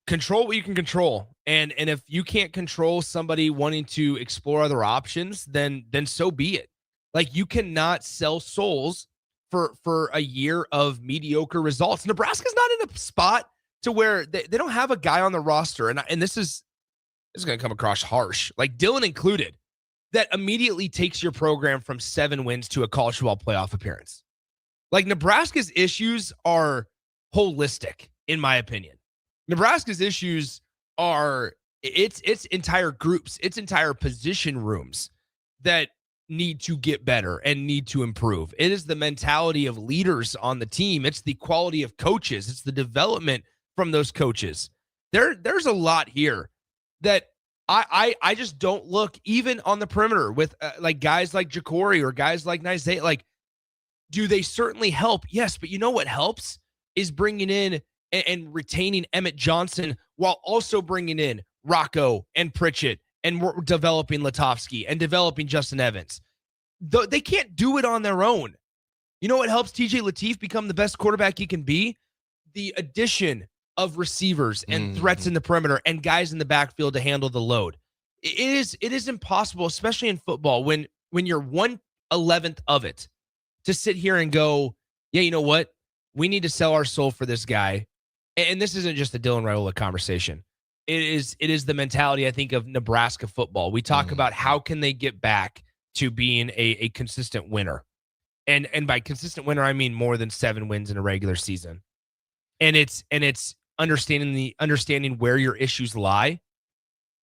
control what you can control. And if you can't control somebody wanting to explore other options, then so be it. Like, you cannot sell souls for a year of mediocre results. Nebraska's not in a spot to where they don't have a guy on the roster. And this is going to come across harsh, like Dylan included, that immediately takes your program from 7 wins to a college football playoff appearance. Like, Nebraska's issues are holistic, in my opinion. Nebraska's issues are its entire groups, its entire position rooms that need to get better and need to improve. It is the mentality of leaders on the team. It's the quality of coaches. It's the development from those coaches. There's a lot here that I just don't look, even on the perimeter with like guys like Ja'Cory or guys like Isaiah. Like, do they certainly help? Yes, but you know what helps is bringing in and retaining Emmett Johnson while also bringing in Rocco and Pritchett and we're developing Latovsky and developing Justin Evans. They can't do it on their own. You know what helps TJ Lateef become the best quarterback he can be? The addition of receivers and threats in the perimeter and guys in the backfield to handle the load. It is impossible, especially in football, when you're 1/11th of it, to sit here and go, yeah, you know what? We need to sell our soul for this guy. And this isn't just a Dylan Raiola conversation. It is the mentality, I think, of Nebraska football. We talk about how can they get back to being a consistent winner. And by consistent winner, I mean more than 7 wins in a regular season. And it's understanding where your issues lie.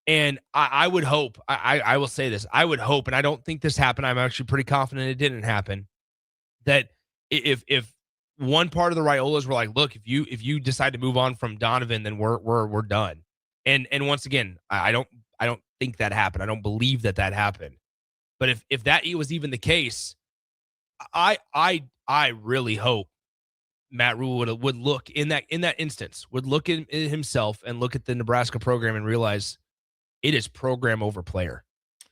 And I would hope, I will say this, I would hope, and I don't think this happened, I'm actually pretty confident it didn't happen, that if one part of the Raiolas were like, look, if you decide to move on from Donovan, then we're done. And once again, I don't think that happened. I don't believe that happened. But if that was even the case, I really hope Matt Rule would look in that instance, would look at himself and look at the Nebraska program and realize it is program over player.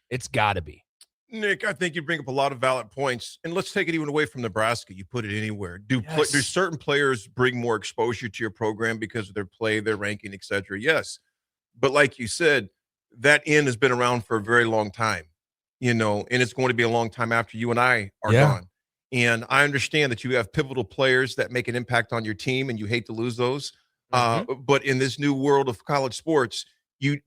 It's got to be. Nick, I think you bring up a lot of valid points, and let's take it even away from Nebraska. You put it anywhere. Do certain players bring more exposure to your program because of their play, their ranking, et cetera? Yes. But like you said, that end has been around for a very long time, and it's going to be a long time after you and I are gone. And I understand that you have pivotal players that make an impact on your team, and you hate to lose those. But in this new world of college sports, you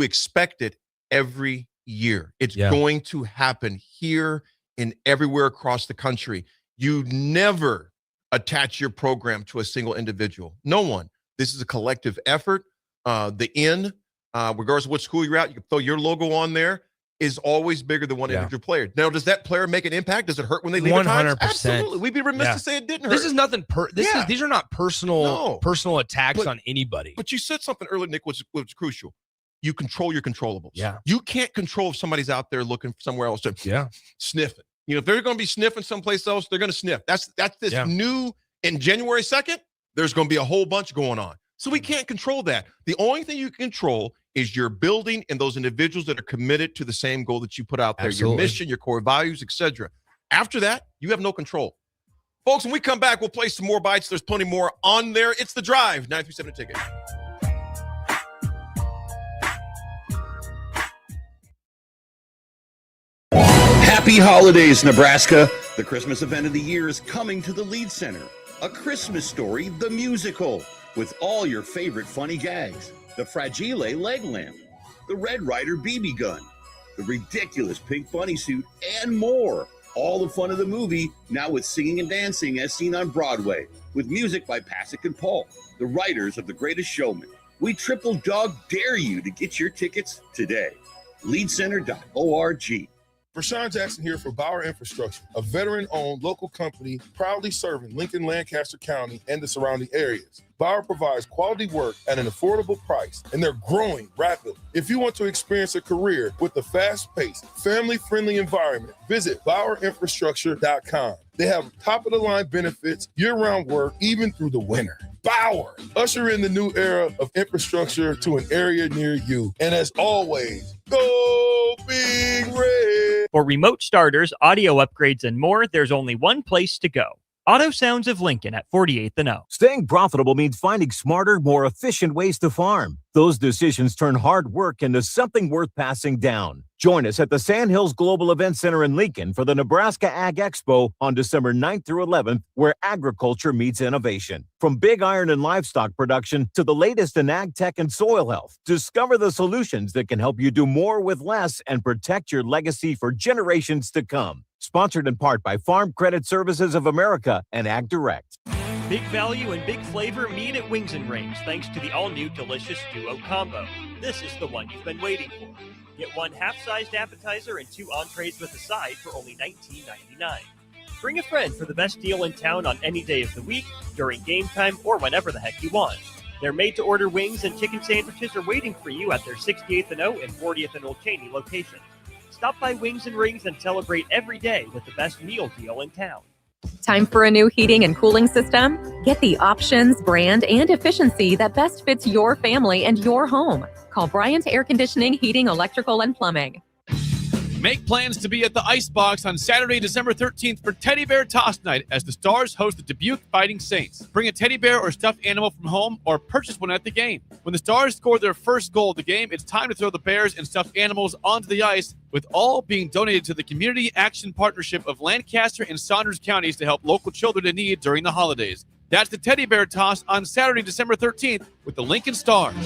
expect it every year. It's going to happen here and everywhere across the country. You never attach your program to a single individual. No one. This is a collective effort. The N, regardless of what school you're at, you can throw your logo on there, is always bigger than one individual player. Now, does that player make an impact? Does it hurt when they leave? 100%. Absolutely. We'd be remiss to say it didn't hurt. This is nothing. These are not personal attacks on anybody. But you said something earlier, Nick, which was crucial. You control your controllables. Yeah. You can't control if somebody's out there looking for somewhere else to sniff it. If they're going to be sniffing someplace else, they're going to sniff. That's this new, in January 2nd, there's going to be a whole bunch going on. So we can't control that. The only thing you can control is your building and those individuals that are committed to the same goal that you put out there, your mission, your core values, etc. After that, you have no control. Folks, when we come back, we'll play some more bites. There's plenty more on there. It's The Drive, 937 The Ticket. Happy holidays, Nebraska. The Christmas event of the year is coming to the Lead Center. A Christmas Story, the musical, with all your favorite funny gags. The Fragile leg lamp, the Red Ryder BB gun, the ridiculous pink bunny suit, and more. All the fun of the movie, now with singing and dancing as seen on Broadway, with music by Pasek and Paul, the writers of The Greatest Showman. We triple dog dare you to get your tickets today. Leadcenter.org. Rashawn Jackson here for Bauer Infrastructure, a veteran-owned local company proudly serving Lincoln, Lancaster County, and the surrounding areas. Bauer provides quality work at an affordable price, and they're growing rapidly. If you want to experience a career with a fast-paced, family-friendly environment, visit BauerInfrastructure.com. They have top-of-the-line benefits, year-round work, even through the winter. Bauer, usher in the new era of infrastructure to an area near you. And as always, go Big Red! For remote starters, audio upgrades, and more, there's only one place to go. Auto Sounds of Lincoln at 48th and O. Staying profitable means finding smarter, more efficient ways to farm. Those decisions turn hard work into something worth passing down. Join us at the Sandhills Global Event Center in Lincoln for the Nebraska Ag Expo on December 9th through 11th, where agriculture meets innovation. From big iron and livestock production to the latest in ag tech and soil health, discover the solutions that can help you do more with less and protect your legacy for generations to come. Sponsored in part by Farm Credit Services of America and Ag Direct. Big value and big flavor meet at Wings and Rings thanks to the all-new delicious Duo Combo. This is the one you've been waiting for. Get one half-sized appetizer and 2 entrees with a side for only $19.99. Bring a friend for the best deal in town on any day of the week, during game time, or whenever the heck you want. Their made-to-order wings and chicken sandwiches are waiting for you at their 68th and O and 40th and Old Cheney locations. Stop by Wings and Rings and celebrate every day with the best meal deal in town. Time for a new heating and cooling system? Get the options, brand, and efficiency that best fits your family and your home. Call Bryant Air Conditioning, Heating, Electrical, and Plumbing. Make plans to be at the Icebox on Saturday, December 13th for Teddy Bear Toss Night as the Stars host the Dubuque Fighting Saints. Bring a teddy bear or stuffed animal from home or purchase one at the game. When the Stars score their first goal of the game, it's time to throw the bears and stuffed animals onto the ice, with all being donated to the Community Action Partnership of Lancaster and Saunders counties to help local children in need during the holidays. That's the Teddy Bear Toss on Saturday, December 13th with the Lincoln Stars.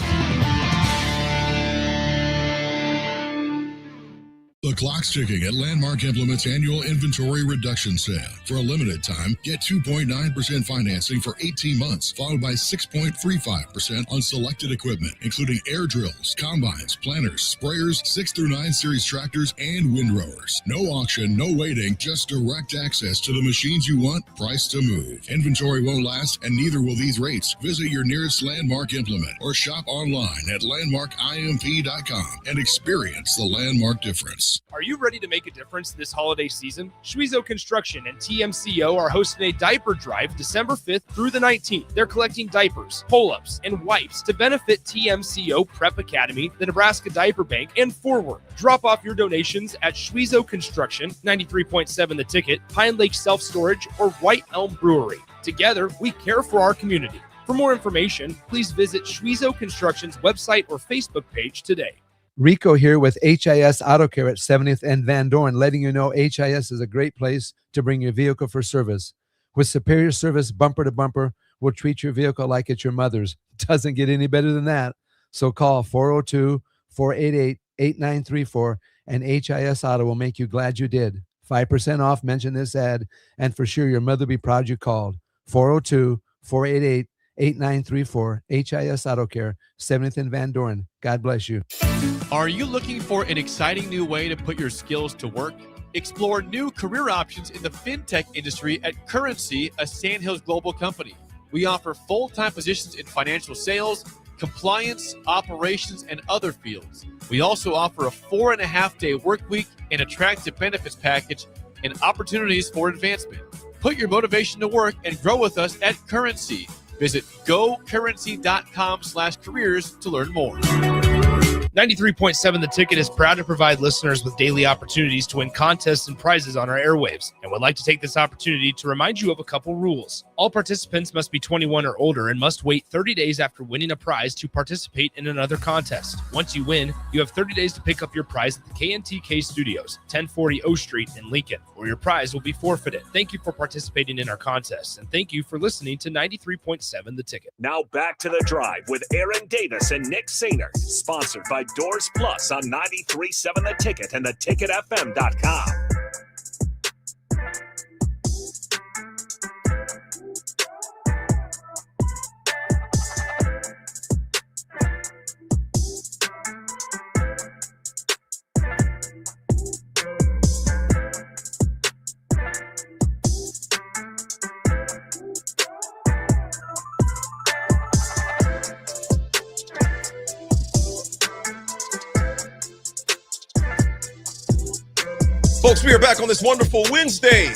The clock's ticking at Landmark Implement's annual inventory reduction sale. For a limited time, get 2.9% financing for 18 months, followed by 6.35% on selected equipment, including air drills, combines, planters, sprayers, 6 through 9 series tractors, and windrowers. No auction, no waiting, just direct access to the machines you want, priced to move. Inventory won't last, and neither will these rates. Visit your nearest Landmark Implement or shop online at landmarkimp.com and experience the Landmark difference. Are you ready to make a difference this holiday season? Schwezo Construction and TMCO are hosting a diaper drive December 5th through the 19th. They're collecting diapers, pull-ups, and wipes to benefit TMCO Prep Academy, the Nebraska Diaper Bank, and Forward. Drop off your donations at Schwezo Construction, 93.7 The Ticket, Pine Lake Self-Storage, or White Elm Brewery. Together, we care for our community. For more information, please visit Schwezo Construction's website or Facebook page today. Rico here with HIS Auto Care at 70th and Van Dorn, letting you know HIS is a great place to bring your vehicle for service. With superior service bumper to bumper, we'll treat your vehicle like it's your mother's. Doesn't get any better than that. So call 402-488-8934 and HIS Auto will make you glad you did. 5% off, mention this ad, and for sure your mother will be proud you called. 402-488-8934, HIS Auto Care, 70th and Van Dorn. God bless you. Are you looking for an exciting new way to put your skills to work? Explore new career options in the fintech industry at Currency, a Sandhills Global company. We offer full-time positions in financial sales, compliance, operations, and other fields. We also offer a 4.5-day work week, an attractive benefits package, and opportunities for advancement. Put your motivation to work and grow with us at Currency. Visit gocurrency.com/careers to learn more. 93.7 The Ticket is proud to provide listeners with daily opportunities to win contests and prizes on our airwaves, and would like to take this opportunity to remind you of a couple rules. All participants must be 21 or older and must wait 30 days after winning a prize to participate in another contest. Once you win, you have 30 days to pick up your prize at the KNTK Studios, 1040 O Street in Lincoln, or your prize will be forfeited. Thank you for participating in our contests, and thank you for listening to 93.7 The Ticket. Now back to The Drive with Aaron Davis and Nick Sainer, sponsored by Doors Plus on 93.7 The Ticket and theticketfm.com. Folks, we are back on this wonderful Wednesday.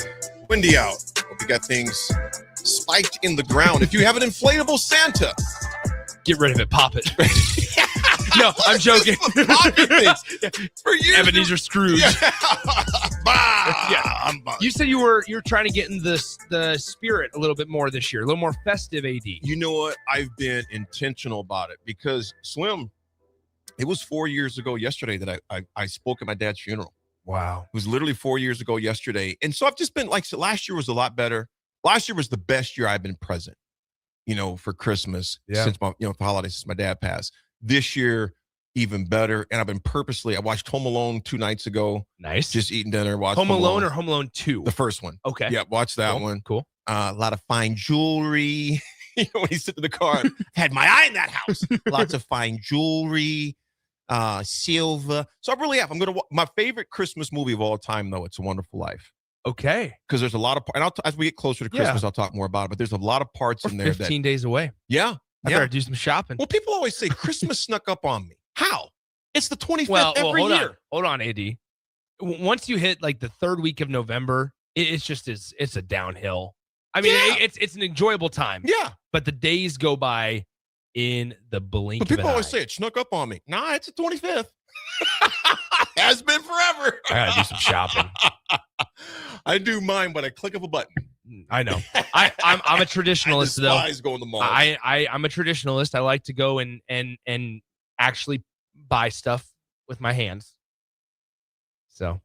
Windy out. Hope you got things spiked in the ground. If you have an inflatable Santa, get rid of it. Pop it. No, I'm joking. For years, Ebenezer Scrooge. Yeah. You said you're trying to get in the spirit a little bit more this year, a little more festive, AD. You know what? I've been intentional about it because Slim, it was 4 years ago yesterday that I spoke at my dad's funeral. Wow. It was literally 4 years ago yesterday. And so I've just been like, so last year was a lot better. Last year was the best year I've been present, for Christmas since my, for holidays since my dad passed. This year, even better. And I've been I watched Home Alone 2 nights ago. Nice. Just eating dinner. Watched Home Alone or Home Alone 2? The first one. Okay. Yeah, watch that one. Cool. A lot of fine jewelry. When you sit in the car, had my eye in that house. Lots of fine jewelry. Silver. So I really have. I'm gonna. My favorite Christmas movie of all time, though, It's a Wonderful Life. Okay. Because there's a lot of, and as we get closer to Christmas, I'll talk more about it. But there's a lot of parts in there 15 days away. Yeah. I better do some shopping. Well, people always say Christmas snuck up on me. How? It's the 25th every year. Hold on, AD. Once you hit like the third week of November, it's a downhill. I mean, it's an enjoyable time. Yeah. But the days go by in the blink But people of an always eye. say it snuck up on me. Nah, it's the 25th. Has been forever. I gotta do some shopping. I do mine by a click of a button. I know. I'm a traditionalist though. I despise going to malls. I'm a traditionalist. I like to go and actually buy stuff with my hands. So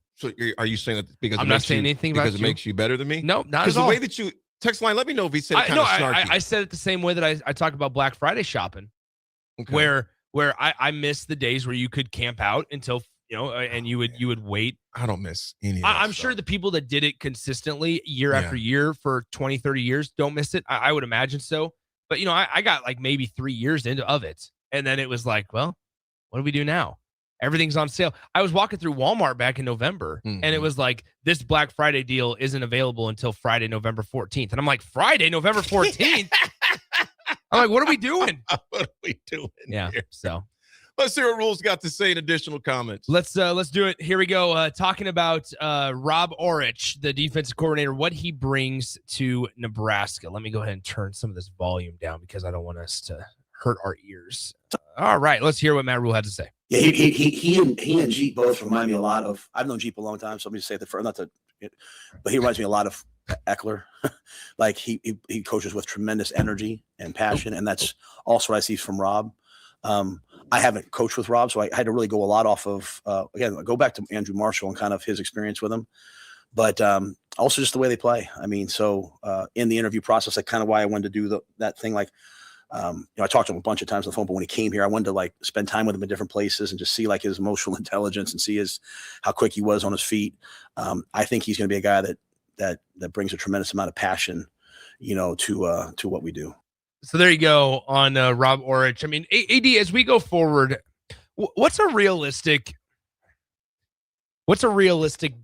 are you saying that because I'm not saying anything about because it makes you better than me? No, not because at all. the way that you text line, let me know if he said it kind of snarky. I said it the same way that I talk about Black Friday shopping, where I miss the days where you could camp out until and you would wait. I don't miss any of I'm sure the people that did it consistently year after year for 20, 30 years don't miss it. I would imagine so. But, I got like maybe 3 years of it. And then it was like, well, what do we do now? Everything's on sale. I was walking through Walmart back in November, and it was like, this Black Friday deal isn't available until Friday, November 14th. And I'm like, Friday, November 14th? I'm like, what are we doing? What are we doing? Yeah. Here? So let's see what Rules got to say in additional comments. let's do it. Here we go. Talking about Rob Orich, the defensive coordinator, what he brings to Nebraska. Let me go ahead and turn some of this volume down because I don't want us to hurt our ears. All right, let's hear what Matt Rule had to say. Yeah, he and Jeep both remind me a lot of. I've known Jeep a long time, so let me just say that but he reminds me a lot of Eckler. Like he coaches with tremendous energy and passion, and that's also what I see from Rob. I haven't coached with Rob, so I had to really go a lot off of again, go back to Andrew Marshall and kind of his experience with him, but also just the way they play. I mean, so in the interview process, that's kind of why I wanted to do that thing. Like, I talked to him a bunch of times on the phone, but when he came here, I wanted to like spend time with him in different places and just see like his emotional intelligence and see how quick he was on his feet. I think he's going to be a guy that brings a tremendous amount of passion, to what we do. So there you go on Rob Orich. I mean, AD, as we go forward, what's a realistic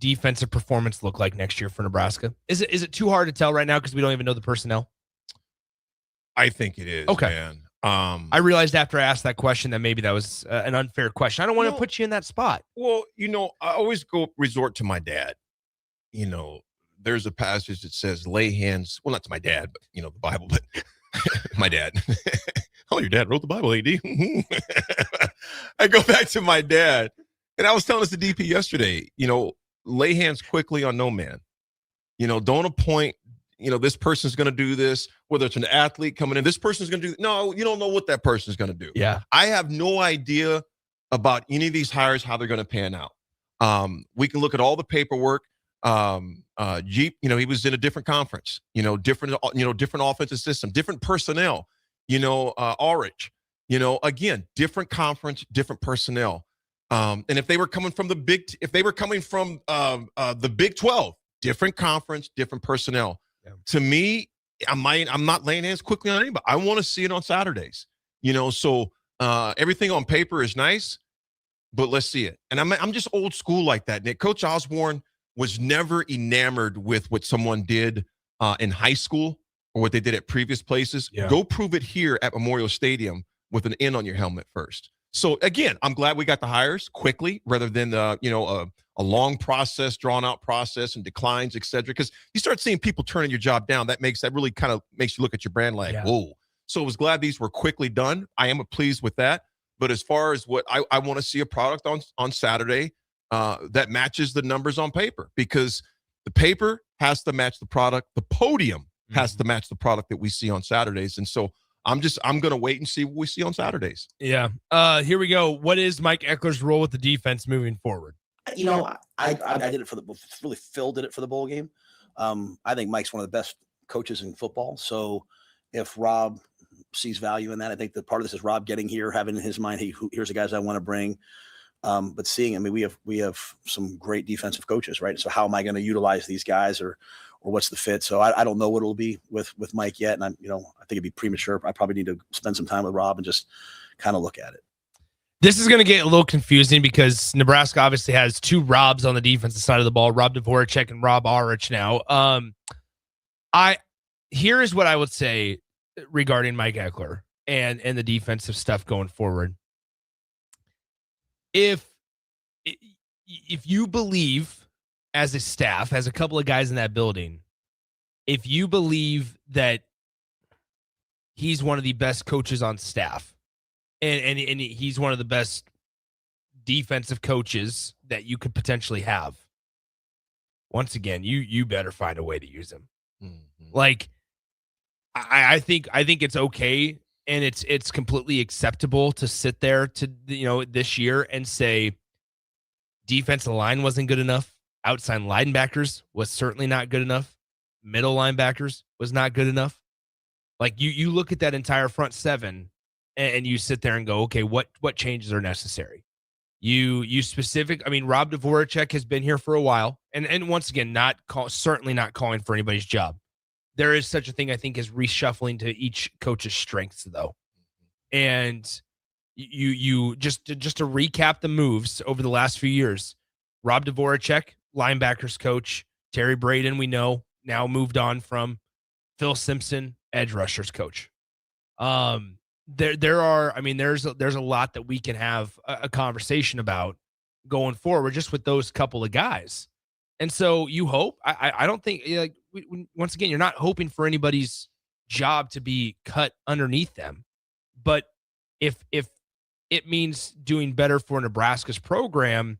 defensive performance look like next year for Nebraska? Is it too hard to tell right now because we don't even know the personnel? I think it is. Okay, man. I realized after I asked that question that maybe that was an unfair question. I don't want to put you in that spot. Well, I always resort to my dad. There's a passage that says, lay hands. Well, not to my dad, but, the Bible, but my dad. Oh, your dad wrote the Bible, AD. I go back to my dad. And I was telling us the DP yesterday, lay hands quickly on no man. Don't appoint, this person's going to do this, whether it's an athlete coming in, this person's going to do. No, you don't know what that person's going to do. Yeah. I have no idea about any of these hires, how they're going to pan out. We can look at all the paperwork. Jeep, he was in a different conference, different offensive system, different personnel, Orich, again, different conference, different personnel. And if they were coming from the Big 12, different conference, different personnel. Yeah. To me, I'm not laying hands quickly on anybody. I want to see it on Saturdays, so everything on paper is nice, but let's see it. And I'm just old school like that, Nick. Coach Osborne was never enamored with what someone did in high school or what they did at previous places. Yeah. Go prove it here at Memorial Stadium with an N on your helmet first. So again, I'm glad we got the hires quickly rather than a long process, drawn out process and declines, et cetera. Because you start seeing people turning your job down, that really kind of makes you look at your brand like, whoa. So I was glad these were quickly done. I am pleased with that. But as far as what I want to see a product on Saturday that matches the numbers on paper, because the paper has to match the product. The podium has to match the product that we see on Saturdays. And so I'm going to wait and see what we see on Saturdays. Yeah. Here we go. What is Mike Eckler's role with the defense moving forward? I did it Phil did it for the bowl game. I think Mike's one of the best coaches in football. So if Rob sees value in that, I think that part of this is Rob getting here, having in his mind, hey, here's the guys I want to bring. But seeing, we have some great defensive coaches, right? So how am I going to utilize these guys or what's the fit? So I don't know what it'll be with Mike yet. And I think it'd be premature. I probably need to spend some time with Rob and just kind of look at it. This is going to get a little confusing because Nebraska obviously has two Robs on the defensive side of the ball, Rob Dvorak and Rob Orich now. Here is what I would say regarding Mike Eckler and the defensive stuff going forward. If you believe as a staff, as a couple of guys in that building, if you believe that he's one of the best coaches on staff, and he's one of the best defensive coaches that you could potentially have, once again, you better find a way to use him. Mm-hmm. Like, I think it's okay, and it's completely acceptable to sit there this year and say defensive line wasn't good enough, outside linebackers was certainly not good enough, middle linebackers was not good enough. Like you look at that entire front seven and you sit there and go, okay, what changes are necessary? You specific. I mean, Rob Dvorak has been here for a while, and once again, certainly not calling for anybody's job. There is such a thing, I think, as reshuffling to each coach's strengths, though. And you just to recap the moves over the last few years. Rob Dvorak, linebackers coach. Terry Braden, we know, now moved on from Phil Simpson, edge rushers coach. There's a lot that we can have a conversation about going forward just with those couple of guys. And so you hope, I don't think, like, once again, you're not hoping for anybody's job to be cut underneath them. But if it means doing better for Nebraska's program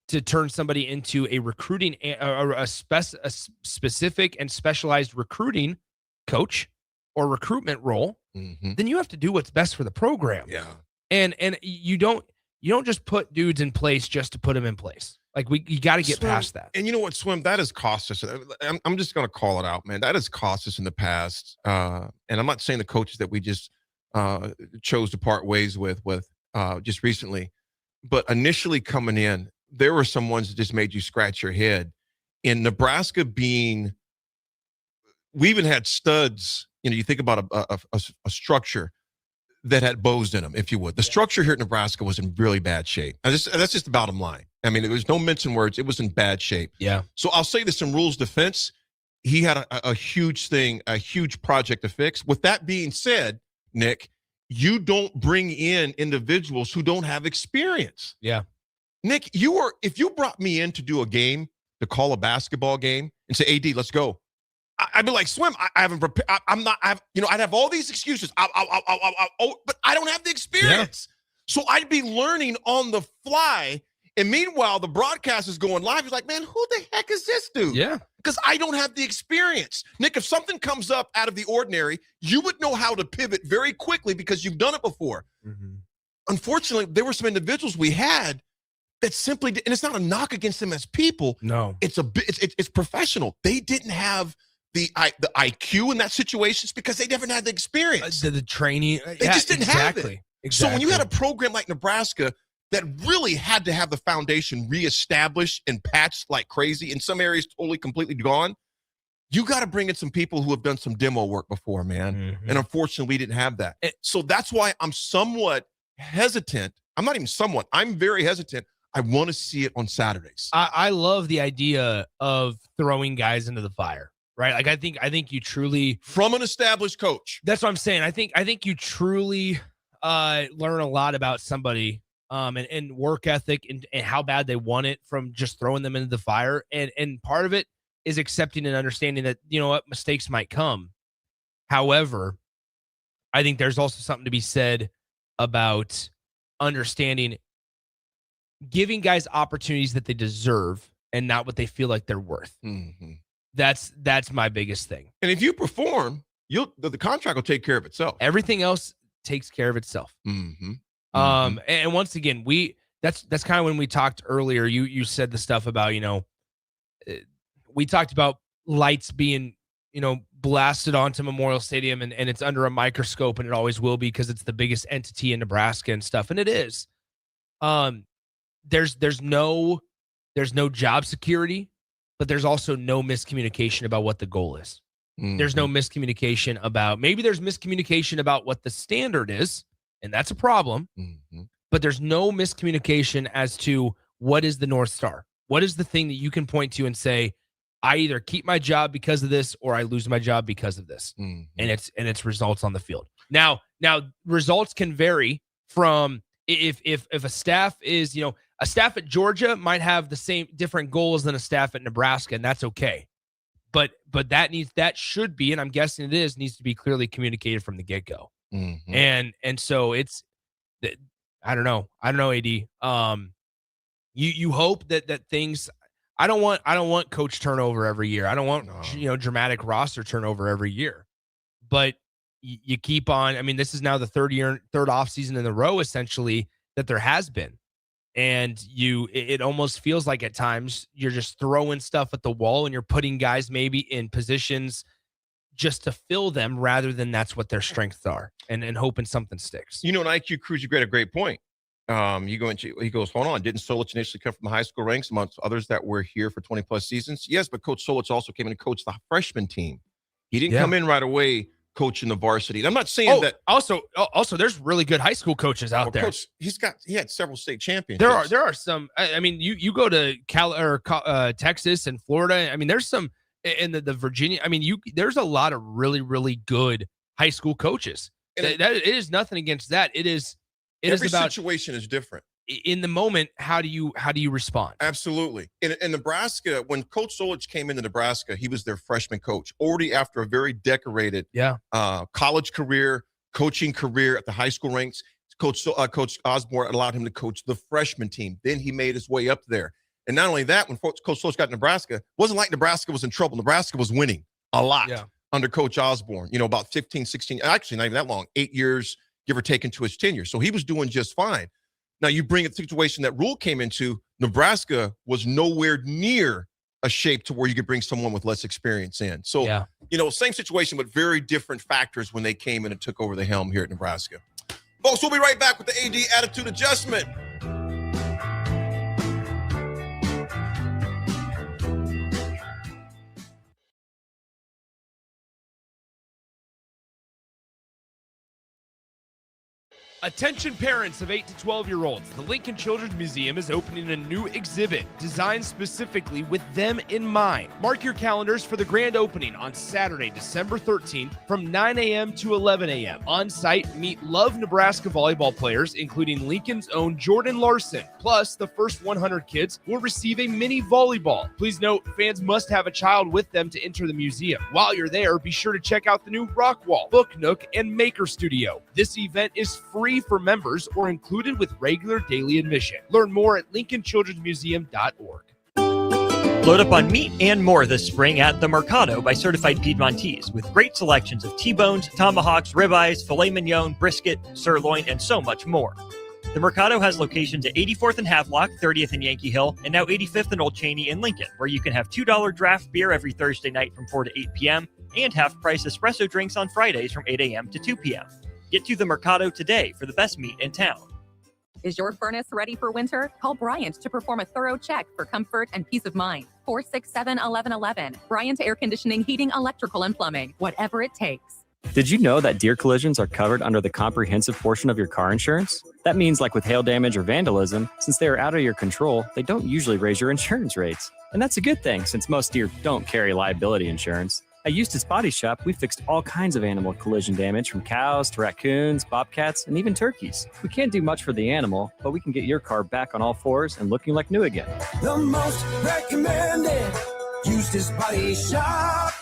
to turn somebody into a recruiting, a specific and specialized recruiting coach or recruitment role, then you have to do what's best for the program. Yeah. And you don't just put dudes in place just to put them in place. Like, you got to get past that. And you know what, Swim, that has cost us. I'm just going to call it out, man. That has cost us in the past. And I'm not saying the coaches that we just chose to part ways with just recently, but initially coming in, there were some ones that just made you scratch your head. In Nebraska we even had studs. You know, you think about a structure that had bows in them, if you would. The structure here at Nebraska was in really bad shape. And that's just the bottom line. I mean, there's no mincing words. It was in bad shape. Yeah. So I'll say this in Rule's defense. He had a huge thing, a huge project to fix. With that being said, Nick, you don't bring in individuals who don't have experience. Yeah. Nick, if you brought me in to do a game, to call a basketball game and say, AD, let's go, I'd be like, Swim, I haven't prepared. I'd have all these excuses. But I don't have the experience. Yeah. So I'd be learning on the fly. And meanwhile, the broadcast is going live. He's like, man, who the heck is this dude? Yeah. Because I don't have the experience. Nick, if something comes up out of the ordinary, you would know how to pivot very quickly because you've done it before. Unfortunately, there were some individuals we had that simply did, and it's not a knock against them as people. No. It's professional. They didn't have the IQ in that situation because they never had the experience. The training. They just didn't have it. Exactly. So when you had a program like Nebraska that really had to have the foundation reestablished and patched like crazy, in some areas totally, completely gone, you got to bring in some people who have done some demo work before, man. And unfortunately, we didn't have that. So that's why I'm somewhat hesitant. I'm not even somewhat. I'm very hesitant. I want to see it on Saturdays. I love the idea of throwing guys into the fire. Right. Like, I think you truly, from an established coach. That's what I'm saying. I think you truly learn a lot about somebody and work ethic and how bad they want it from just throwing them into the fire. And part of it is accepting and understanding that, you know what, mistakes might come. However, I think there's also something to be said about understanding, giving guys opportunities that they deserve and not what they feel like they're worth. That's my biggest thing. And if you perform, the contract will take care of itself. Everything else takes care of itself. And once again, that's kind of when we talked earlier. You said the stuff about, we talked about lights being, blasted onto Memorial Stadium and it's under a microscope, and it always will be because it's the biggest entity in Nebraska and stuff. And it is. There's no job security, but there's also no miscommunication about what the goal is. There's no miscommunication about, maybe there's miscommunication about what the standard is, and that's a problem, but there's no miscommunication as to what is the North Star. What is the thing that you can point to and say, I either keep my job because of this or I lose my job because of this. And it's results on the field. Now results can vary from if a staff is, a staff at Georgia might have the same different goals than a staff at Nebraska, and that's okay. But that should be, and I'm guessing needs to be clearly communicated from the get-go. And so it's, I don't know, AD. You hope that things. I don't want coach turnover every year. I don't want dramatic roster turnover every year. But you keep on. I mean, this is now the third offseason in a row essentially that there has been. And it almost feels like at times you're just throwing stuff at the wall and you're putting guys maybe in positions just to fill them rather than that's what their strengths are and hoping something sticks. In IQ Cruise, you got a great point. He goes, hold on. Didn't Solich initially come from the high school ranks amongst others that were here for 20 plus seasons? Yes, but Coach Solich also came in and coached the freshman team. He didn't come in right away coaching the varsity. And I'm not saying that. Also, there's really good high school coaches out there. Coach, he had several state championships. There are some. I mean, you go to Texas and Florida. I mean, there's some in the Virginia. I mean, there's a lot of really, really good high school coaches. It is nothing against that. Every situation is different. In the moment, how do you respond? Absolutely. In Nebraska, when Coach Solich came into Nebraska, he was their freshman coach, already after a very decorated college career, coaching career at the high school ranks. Coach Osborne allowed him to coach the freshman team. Then he made his way up there. And not only that, when Coach Solich got to Nebraska, it wasn't like Nebraska was in trouble. Nebraska was winning a lot under Coach Osborne, about 15, 16, actually not even that long, 8 years, give or take, into his tenure. So he was doing just fine. Now you bring a situation that Rule came into, Nebraska was nowhere near a shape to where you could bring someone with less experience in. So, same situation, but very different factors when they came in and took over the helm here at Nebraska. Folks, we'll be right back with the AD Attitude Adjustment. Attention parents of 8 to 12-year-olds. The Lincoln Children's Museum is opening a new exhibit designed specifically with them in mind. Mark your calendars for the grand opening on Saturday, December 13th from 9 a.m. to 11 a.m. On site, meet Love Nebraska volleyball players, including Lincoln's own Jordan Larson. Plus, the first 100 kids will receive a mini volleyball. Please note, fans must have a child with them to enter the museum. While you're there, be sure to check out the new Rock Wall, Book Nook, and Maker Studio. This event is free for members or included with regular daily admission. Learn more at lincolnchildrensmuseum.org. Load up on meat and more this spring at The Mercado by Certified Piedmontese, with great selections of T-bones, tomahawks, ribeyes, filet mignon, brisket, sirloin, and so much more. The Mercado has locations at 84th and Havelock, 30th and Yankee Hill, and now 85th and Old Cheney in Lincoln, where you can have $2 draft beer every Thursday night from 4 to 8 p.m. and half-price espresso drinks on Fridays from 8 a.m. to 2 p.m. Get to the Mercado today for the best meat in town. Is your furnace ready for winter? Call Bryant to perform a thorough check for comfort and peace of mind. 467-1111. Bryant Air Conditioning, Heating, Electrical, and Plumbing. Whatever it takes. Did you know that deer collisions are covered under the comprehensive portion of your car insurance? That means, like with hail damage or vandalism, since they are out of your control, they don't usually raise your insurance rates. And that's a good thing, since most deer don't carry liability insurance. At Eustace Body Shop, we fixed all kinds of animal collision damage, from cows to raccoons, bobcats, and even turkeys. We can't do much for the animal, but we can get your car back on all fours and looking like new again. The most recommended Eustace Body Shop.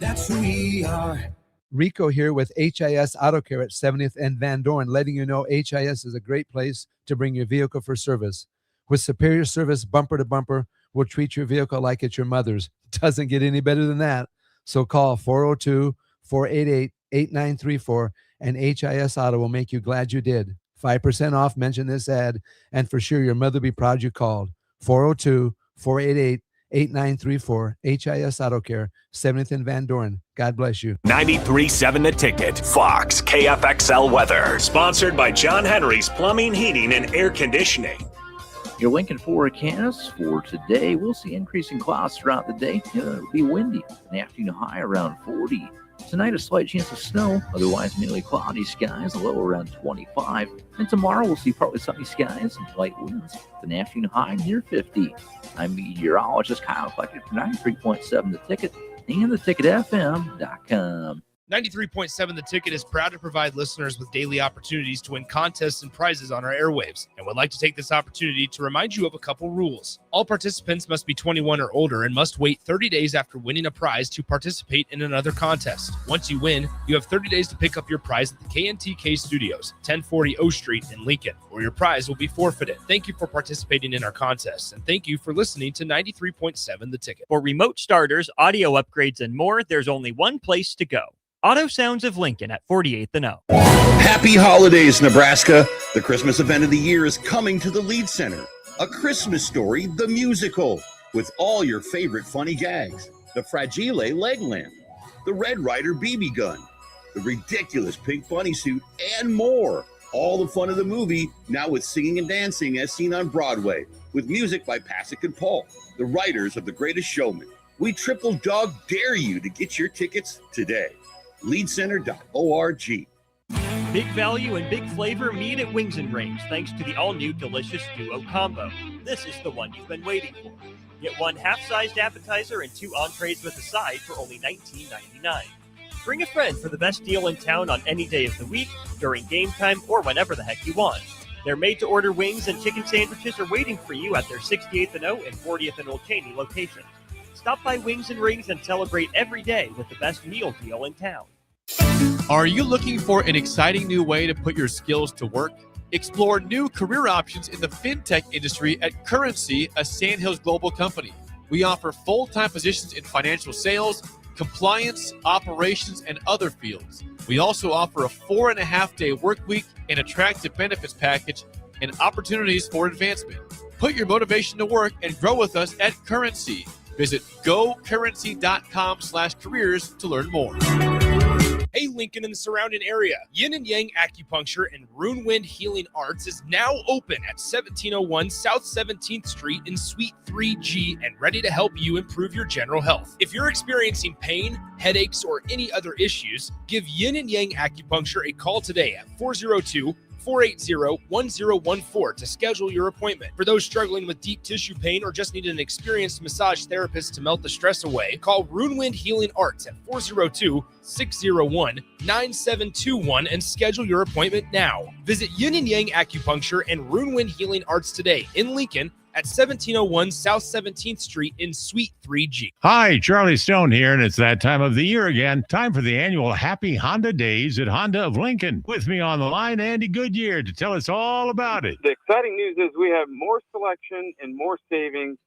That's who we are. Rico here with HIS Auto Care at 70th and Van Dorn, letting you know HIS is a great place to bring your vehicle for service. With superior service, bumper to bumper, we'll treat your vehicle like it's your mother's. Doesn't get any better than that. So call 402-488-8934 and HIS Auto will make you glad you did. 5% off, mention this ad, and for sure your mother will be proud you called. 402-488-8934, HIS Auto Care, 70th and Van Dorn. God bless you. 93.7 The Ticket, Fox, KFXL weather. Sponsored by John Henry's Plumbing, Heating, and Air Conditioning. Your Lincoln forecast for today, we'll see increasing clouds throughout the day. It'll be windy. An afternoon high around 40. Tonight, a slight chance of snow. Otherwise, mainly cloudy skies, a low around 25. And tomorrow, we'll see partly sunny skies and light winds. An afternoon high near 50. I'm meteorologist Kyle Flecker for 93.7 The Ticket and theticketfm.com. 93.7 The Ticket is proud to provide listeners with daily opportunities to win contests and prizes on our airwaves, and would like to take this opportunity to remind you of a couple rules. All participants must be 21 or older and must wait 30 days after winning a prize to participate in another contest. Once you win, you have 30 days to pick up your prize at the KNTK Studios, 1040 O Street in Lincoln, or your prize will be forfeited. Thank you for participating in our contests, and thank you for listening to 93.7 The Ticket. For remote starters, audio upgrades, and more, there's only one place to go. Auto Sounds of Lincoln at 48th and O. Happy holidays, Nebraska. The Christmas event of the year is coming to the Lead Center. A Christmas Story, the musical, with all your favorite funny gags. The Fragile leg lamp, the Red Ryder BB gun, the ridiculous pink bunny suit, and more. all the fun of the movie, now with singing and dancing as seen on Broadway, with music by Pasek and Paul, the writers of The Greatest Showman. We triple dog dare you to get your tickets today. Leadcenter.org. Big value and big flavor meet at Wings and Rings thanks to the all-new delicious Duo Combo. This is the one you've been waiting for. Get one half-sized appetizer and 2 entrees with a side for only $19.99. Bring a friend for the best deal in town on any day of the week, during game time, or whenever the heck you want. Their made-to-order wings and chicken sandwiches are waiting for you at their 68th and O and 40th and Old Cheney locations. Stop by Wings and Rings and celebrate every day with the best meal deal in town. Are you looking for an exciting new way to put your skills to work? Explore new career options in the fintech industry at Currency, a Sandhills Global company. We offer full-time positions in financial sales, compliance, operations, and other fields. We also offer a 4.5-day work week, an attractive benefits package, and opportunities for advancement. Put your motivation to work and grow with us at Currency. Visit gocurrency.com/careers to learn more. Hey, Lincoln and the surrounding area. Yin and Yang Acupuncture and Rune Wind Healing Arts is now open at 1701 South 17th Street in Suite 3G and ready to help you improve your general health. If you're experiencing pain, headaches, or any other issues, give Yin and Yang Acupuncture a call today at 402-480-1014 to schedule your appointment. For those struggling with deep tissue pain or just need an experienced massage therapist to melt the stress away, call Rune Wind Healing Arts at 402-601-9721 and schedule your appointment now. Visit Yin and Yang Acupuncture and Rune Wind Healing Arts today in Lincoln at 1701 South 17th Street in Suite 3G. Hi, Charlie Stone here, and it's that time of the year again. Time for the annual Happy Honda Days at Honda of Lincoln. With me on the line, Andy Goodyear, to tell us all about it. The exciting news is we have more selection and more savings.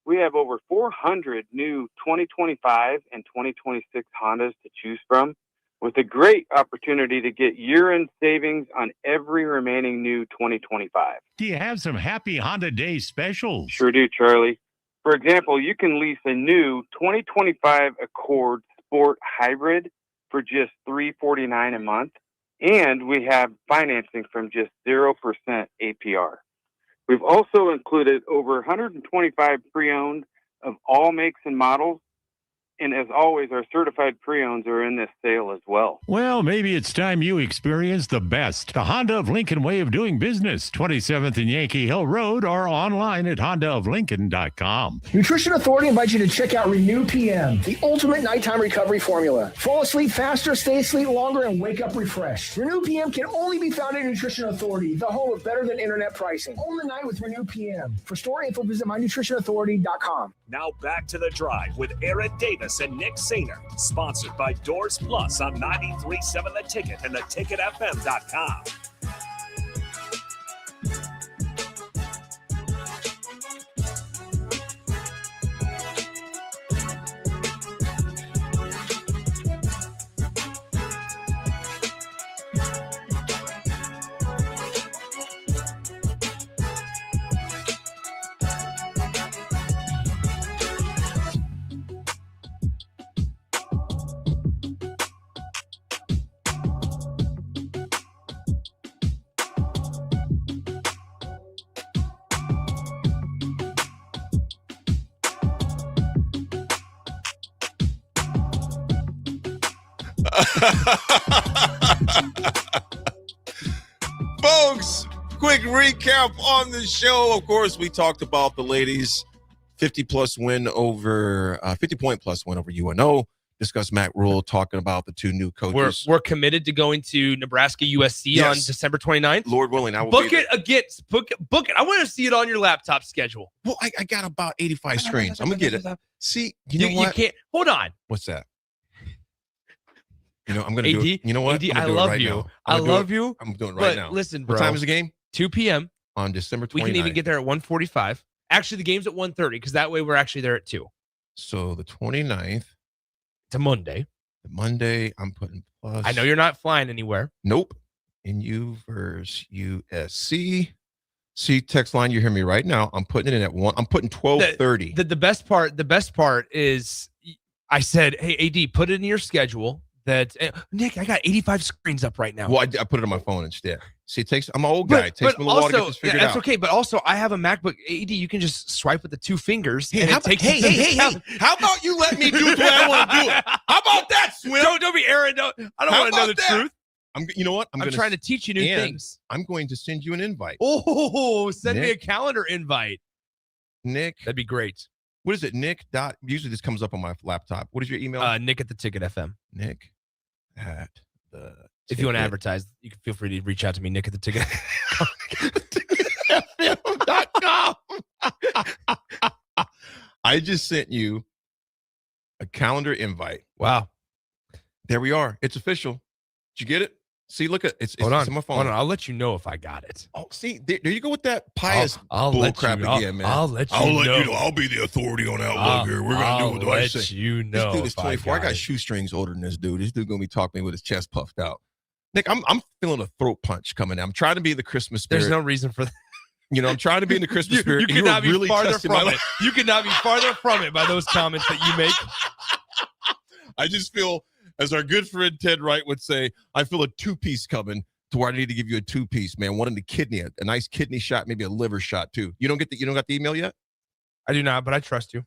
We have over 400 new 2025 and 2026 Hondas to choose from, with a great opportunity to get year-end savings on every remaining new 2025. Do you have some Happy Honda Day specials? Sure do, Charlie. For example, you can lease a new 2025 Accord Sport Hybrid for just $349 a month, and we have financing from just 0% APR. We've also included over 125 pre-owned of all makes and models. And as always, our certified pre-owns are in this sale as well. Well, maybe it's time you experience the best. The Honda of Lincoln way of doing business. 27th and Yankee Hill Road, or online at hondaoflincoln.com. Nutrition Authority invites you to check out Renew PM, the ultimate nighttime recovery formula. Fall asleep faster, stay asleep longer, and wake up refreshed. Renew PM can only be found at Nutrition Authority, the home of better than internet pricing. Own the night with Renew PM. For store info, visit mynutritionauthority.com. Now back to the drive with Aaron Davis and Nick Sainer, sponsored by Doors Plus on 93.7 The Ticket and theticketfm.com. Folks, quick recap on the show. Of course, we talked about the ladies' 50-plus win over 50-point plus win over UNO. Discussed Matt Rule talking about the two new coaches. We're committed to going to Nebraska USC on December 29th. Lord willing, I will book be it again. Book it. I want to see it on your laptop schedule. Well, I got about 85 screens. I'm gonna get it. See, you know what? You can't. Hold on. What's that? You know, I'm gonna AD, do it. You know what? AD, I'm I gonna do it love right you. now. I love you. I'm doing it But right now. listen, bro. What time is the game? 2 p.m. on December 29th. We can even get there at 1:45. Actually, the game's at 1:30 because that way we're actually there at 2. So the 29th. It's a Monday. The Monday, I'm putting plus. I know you're not flying anywhere. Nope. NU versus USC. See, text line, you hear me right now. I'm putting it in at 1. I'm putting 12:30. The best part is I said, hey, AD, put it in your schedule. That Nick, I got 85 screens up right now. Well, I put it on my phone instead. See, I'm an old guy. It takes me a little while to get this figured that's out. okay. But also, I have a MacBook AD. You can just swipe with the 2 fingers. Hey, and how it takes hey, how about you let me do what I want to do? How about that, Swim? Don't be Aaron. I don't want to know the truth. You know what? I'm trying to teach you new things. I'm going to send you an invite. Oh, send me a calendar invite. Nick. That'd be great. What is it? Nick. Usually this comes up on my laptop. What is your email? Nick at the Ticket FM. Nick at the If you want to advertise, you can feel free to reach out to me, Nick at the Ticket. I just sent you a calendar invite. Wow. There we are. It's official. Did you get it? See, look at it's Hold on. It's on my phone. Hold on. I'll let you know if I got it. Oh, see, there you go with that pious I'll bull let crap you know. again, man. I'll let you know. I'll be the authority on that look here. We're gonna do what I say. You know, this dude is 24. I got shoestrings older than this dude. This dude gonna be talking to me with his chest puffed out. Nick, I'm feeling a throat punch coming. I'm trying to be the Christmas spirit. There's no reason for that. You know, I'm trying to be in the Christmas spirit. You could not be really farther testing from my it. You could not be farther from it by those comments that you make. I just feel, as our good friend Ted Wright would say, I feel a 2-piece coming to where I need to give you a 2-piece, man. One in the kidney, a nice kidney shot, maybe a liver shot too. You don't got the email yet? I do not, but I trust you.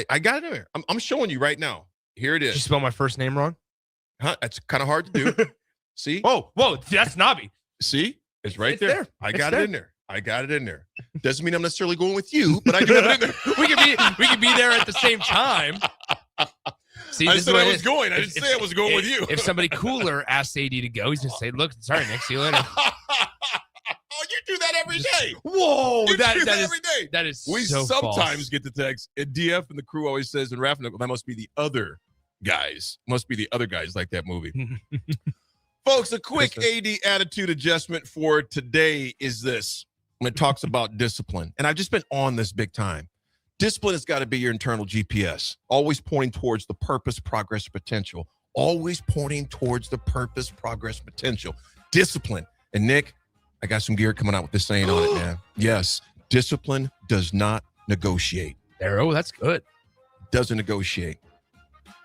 I got it there. I'm showing you right now. Here it is. Did you spell my first name wrong? Huh? That's kind of hard to do. See? Whoa, that's knobby. See? It's right It's there. there. I It's got there. it in there. I got it in there. Doesn't mean I'm necessarily going with you, but I do have it in there. we could be there at the same time. See, I this is said what I it was is. going. I didn't say I was going with you. If somebody cooler asks AD to go, he's gonna say, "Look, sorry, Nick, see you later." Oh, you do that every day. Whoa, You that do is every day. that is We so sometimes false. get the text, and DF and the crew always says, and Raph, that must be the other guys. Must be the other guys like that movie. Folks, a quick AD attitude adjustment for today is this. When it talks about discipline, and I've just been on this big time. Discipline has got to be your internal GPS, always pointing towards the purpose, progress, potential. Always pointing towards the purpose, progress, potential. Discipline. And Nick, I got some gear coming out with this saying on it, man. Yes, discipline does not negotiate. Oh, that's good. Doesn't negotiate.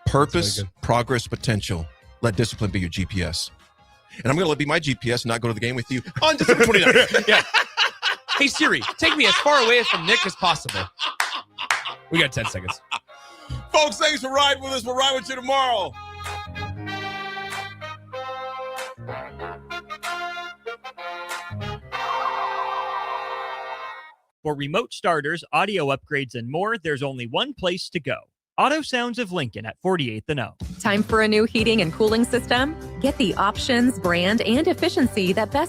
Purpose, progress, potential. Let discipline be your GPS. And I'm going to let it be my GPS and not go to the game with you on December 29th. Yeah. Hey, Siri, take me as far away from Nick as possible. We got 10 seconds. Folks, thanks for riding with us. We'll ride with you tomorrow. For remote starters, audio upgrades, and more, there's only one place to go. Auto Sounds of Lincoln at 48th and O. Time for a new heating and cooling system? Get the options, brand, and efficiency that best